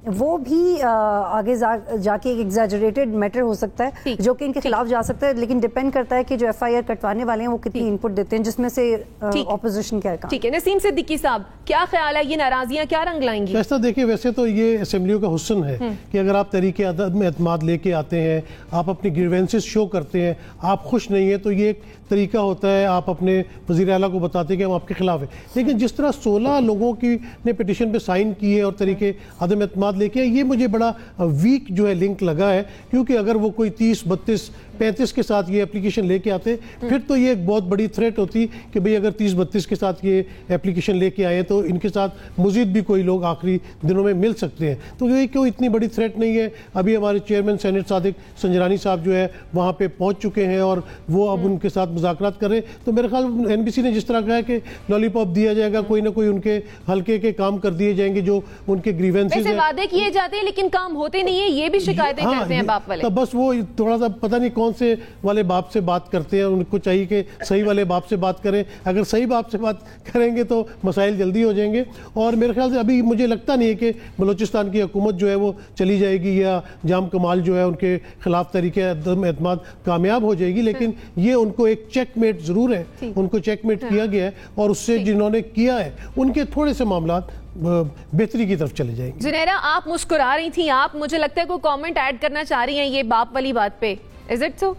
वो भी आगे जाके एक एग्जैजरेटेड मैटर हो सकता है जो कि इनके खिलाफ जा सकता है, लेकिन डिपेंड करता है कि जो FIR कटवाने वाले हैं वो कितनी इनपुट देते हैं, जिसमें से ऑपोजिशन क्या है। ठीक है, नसीम सिद्दीकी साहब क्या ख्याल है, ये नाराजियां क्या रंग लाएंगी? ऐसा देखिए, वैसे तो ये असेंबलियों का हुस्न है कि अगर आप तरीके अदब में एतमाद लेके आते हैं, आप अपनी ग्रीवेंसेस शो करते हैं, आप खुश नहीं है तो ये एक तरीका होता है, आप अपने वज़ीर आला को बताते हैं कि हम आपके खिलाफ हैं। लेकिन जिस तरह 16 लोगों की ने पिटिशन पे साइन किए और तरीके अदम एतमाद लेके आए, ये मुझे बड़ा वीक जो है लिंक लगा है, क्योंकि अगर वो कोई 30, 32, 35 के साथ ये एप्लीकेशन लेके आते फिर तो ये एक बहुत बड़ी थ्रेट होती कि भाई अगर 30-32 के साथ ये एप्लीकेशन लेके आए तो इनके साथ मज़ीद भी कोई लोग आखिरी दिनों में मिल सकते हैं। तो ये क्यों इतनी बड़ी थ्रेट नहीं है। अभी हमारे चेयरमैन सेनेट सादिक संजरानी साहब जो है वहाँ पे पहुँच चुके हैं और वो अब उनके साथ मुज़ाकरात कर रहे हैं। तो मेरे ख्याल NBC ने जिस तरह कहा है कि लॉलीपॉप दिया जाएगा, कोई ना कोई उनके हल्के के काम कर दिए जाएंगे जो उनके ग्रीवेंसेस हैं। वादे किए जाते हैं लेकिन काम होते नहीं है, ये भी शिकायतें करते हैं बाप वाले। तो बस वो थोड़ा सा पता नहीं कौन से वाले बाप से बात करते हैं, उनको चाहिए कि सही वाले बाप से बात करें। अगर सही बाप से बात करेंगे तो मसाइल जल्दी हो जाएंगे। और मेरे ख्याल से अभी मुझे लगता नहीं है कि बलूचिस्तान की हुकूमत जो है वो चली जाएगी या जाम कमाल जो है उनके खिलाफ तरीके अदम एतमाद कामयाब हो जाएगी, लेकिन ये उनको एक चेकमेट ज़रूर है, उनको चेकमेट किया गया है और उससे जिन्होंने किया है उनके थोड़े से मामला बेहतरी की तरफ चले जाएंगे। जुनैरा, आप मुस्कुरा रही थी, आप मुझे लगता है कोई कमेंट ऐड करना चाह रही हैं ये बाप वाली बात पे, इज इट सो?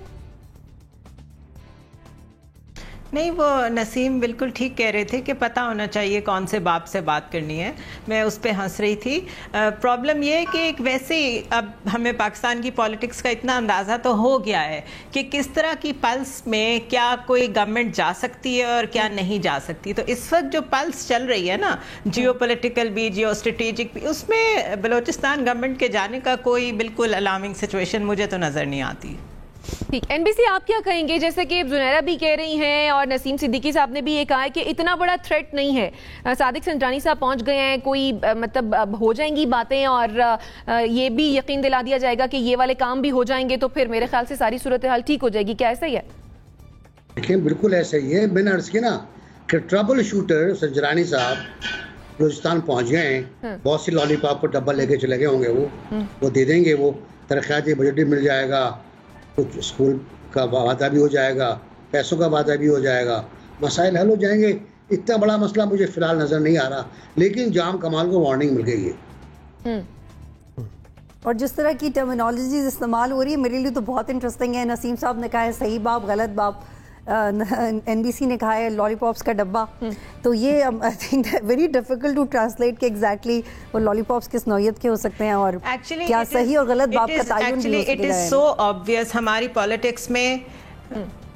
नहीं, वो नसीम बिल्कुल ठीक कह रहे थे कि पता होना चाहिए कौन से बाप से बात करनी है। मैं उस पर हंस रही थी। प्रॉब्लम ये है कि एक वैसे ही अब हमें पाकिस्तान की पॉलिटिक्स का इतना अंदाज़ा तो हो गया है कि किस तरह की पल्स में क्या कोई गवर्नमेंट जा सकती है और क्या नहीं जा सकती। तो इस वक्त जो पल्स चल रही है ना, जियो पोलिटिकल भी, जियो स्ट्रेटेजिक भी, उसमें बलूचिस्तान गवर्नमेंट के जाने का कोई बिल्कुल अलार्मिंग सिचुएशन मुझे तो नज़र नहीं आती। ठीक, NBC आप क्या कहेंगे? जैसे कि जुनैरा भी कह रही हैं और नसीम सिद्दीकी साहब ने भी ये कहा है कि इतना बड़ा थ्रेट नहीं है। सादिक संजरानी साहब पहुंच गए हैं, कोई मतलब हो जाएंगी बातें और ये भी यकीन दिला दिया जाएगा कि ये वाले काम भी हो जाएंगे, तो फिर मेरे ख्याल से सारी सूरत हाल ठीक हो जाएगी। क्या ऐसा ही है? देखिए, बिल्कुल ऐसा ही है। मैंने अर्ज किया ना कि ट्रबल शूटर संजरानी साहब बलूचिस्तान पहुंच गए हैं, बहुत सी लॉलीपॉप को डब्बा लेके चले गए होंगे, वो दे देंगे, वो तरक्याती बजट भी मिल जाएगा, कुछ स्कूल का वादा भी हो जाएगा, पैसों का वादा भी हो जाएगा, मसाइल हल हो जाएंगे। इतना बड़ा मसला मुझे फ़िलहाल नज़र नहीं आ रहा, लेकिन जाम कमाल को वार्निंग मिल गई है। और जिस तरह की टर्मिनोलॉजीज इस्तेमाल हो रही है मेरे लिए तो बहुत इंटरेस्टिंग है। नसीम साहब ने कहा है सही बाप गलत बाप, NBC ने कहा है लॉलीपॉप्स का डब्बा। तो ये I think very difficult to translate कि एग्जैक्टली वो लॉलीपॉप्स किस नौयत के हो सकते हैं और क्या सही और गलत बाप का तायुन भी हो इट इज सो ऑब्वियस।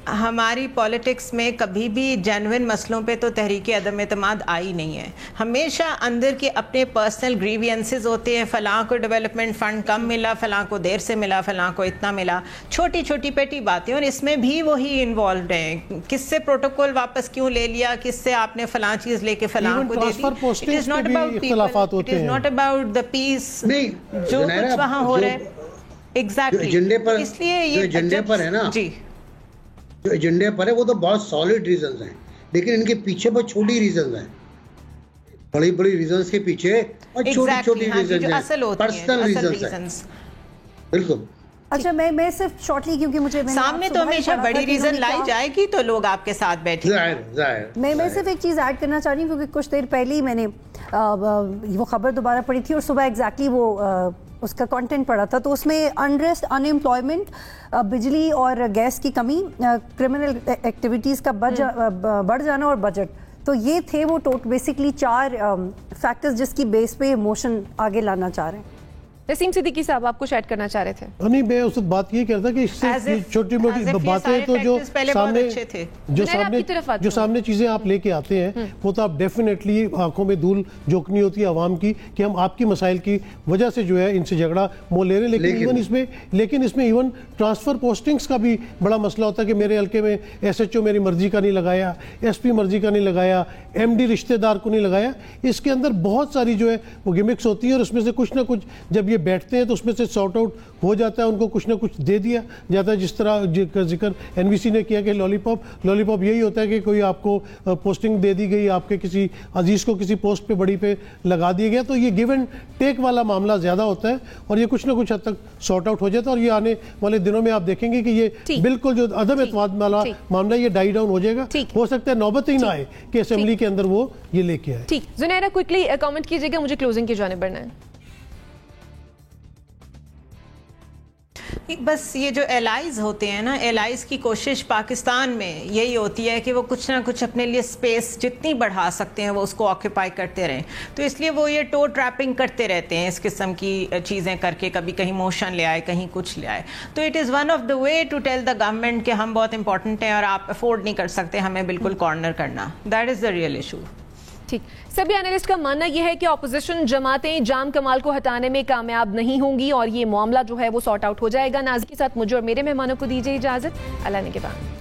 हमारी पॉलिटिक्स में कभी भी जेन्युइन मसलों पे तो तहरीक अदम एतमाद आई नहीं है। हमेशा अंदर के अपने पर्सनल ग्रीवियंसेस होते हैं, फलां को डेवलपमेंट फंड कम मिला, फलां को देर से मिला, फलां को इतना मिला, छोटी छोटी पेटी बातें। और इसमें भी वही इन्वॉल्व हैं, किससे प्रोटोकॉल वापस क्यों ले लिया, किससे आपने फलां चीज लेके फलां को दे दी। It is not about people, it is not about the peace जो कुछ वहाँ हो रहा है। एग्जैक्टली, इसलिए ये एजेंडे पर है ना जी, जो एजेंडे पर है वो तो बहुत सॉलिड रीजंस हैं, लेकिन इनके पीछे बहुत छोटी रीजंस हैं। बड़ी बड़ी रीजंस के पीछे और छोटी छोटी रीजंस हैं, पर्सनल रीजंस हैं। बिल्कुल। अच्छा, मैं सिर्फ शॉर्टली, क्योंकि मुझे सामने तो हमेशा बड़ी रीजन लाई जाएगी तो लोग आपके साथ बैठे। मैं सिर्फ एक चीज़ ऐड करना चाह रही हूँ, क्योंकि कुछ देर पहले ही मैंने वो खबर दोबारा पढ़ी थी और सुबह एग्जैक्टली वो उसका कंटेंट पढ़ा था। तो उसमें अनरेस्ट, अनएम्प्लॉयमेंट, बिजली और गैस की कमी, क्रिमिनल एक्टिविटीज़ का बढ़ जाना और बजट, तो ये थे वो बेसिकली 4 फैक्टर्स जिसकी बेस पे मोशन आगे लाना चाह रहे हैं। नसीम सिद्दीकी साहब, आप कुछ ऐड करना चाह रहे थे? नहीं, मैं उस बात ये कहता कि इससे छोटी मोटी बातें तो जो सामने चीजें आप लेके आते हैं वो तो आप डेफिनेटली आंखों में धूल झोंकनी होती है आवाम की कि हम आपकी मसाइल की वजह से जो है इनसे झगड़ा मोल ले रहे हैं। लेकिन इसमें इवन ट्रांसफर पोस्टिंग्स का भी बड़ा मसला होता है कि मेरे हल्के में SHO मेरी मर्जी का नहीं लगाया, SP मर्जी का नहीं लगाया, MD रिश्तेदार को नहीं लगाया। इसके अंदर बहुत सारी जो है वो गिमिक्स होती है और उसमें से कुछ ना कुछ जब बैठते हैं तो उसमें से सॉर्ट आउट हो जाता है, उनको कुछ ना कुछ दे दिया जाता है। जिस तरह जिक्र NBC ने किया कि लॉलीपॉप यही होता है कि कोई आपको पोस्टिंग दे दी गई, आपके किसी अजीज को किसी पोस्ट पे बड़ी पे लगा दिया गया, तो ये गिव एंड टेक वाला मामला ज्यादा होता है और ये कुछ ना कुछ हद तक सॉर्ट आउट हो जाता है। और ये आने वाले दिनों में आप देखेंगे कि ये बिल्कुल जो अदम एतमाद वाला मामला ये डाई डाउन हो जाएगा। हो सकता है नौबत ही ना आए कि असेंबली के अंदर वो ये लेके आए। ठीक, जुनैरा क्विकली कमेंट कीजिएगा, मुझे क्लोजिंग की जानिब बढ़ना है। बस ये जो एलाइज होते हैं ना, एलाइज की कोशिश पाकिस्तान में यही होती है कि वो कुछ ना कुछ अपने लिए स्पेस जितनी बढ़ा सकते हैं वो उसको ऑक्यूपाई करते रहें। तो इसलिए वो ये टो ट्रैपिंग करते रहते हैं, इस किस्म की चीज़ें करके, कभी कहीं मोशन ले आए, कहीं कुछ ले आए। तो it is one of the way to tell the government कि हम बहुत इंपॉर्टेंट हैं और आप अफोर्ड नहीं कर सकते हमें बिल्कुल कॉर्नर करना। That is the real issue. ठीक, सभी एनालिस्ट का मानना यह है कि ऑपोजिशन जमातें जाम कमाल को हटाने में कामयाब नहीं होंगी और ये मामला जो है वो सॉर्ट आउट हो जाएगा। नाज़रीन के साथ मुझे और मेरे मेहमानों को दीजिए इजाजत। अल्लाह ने के बाद।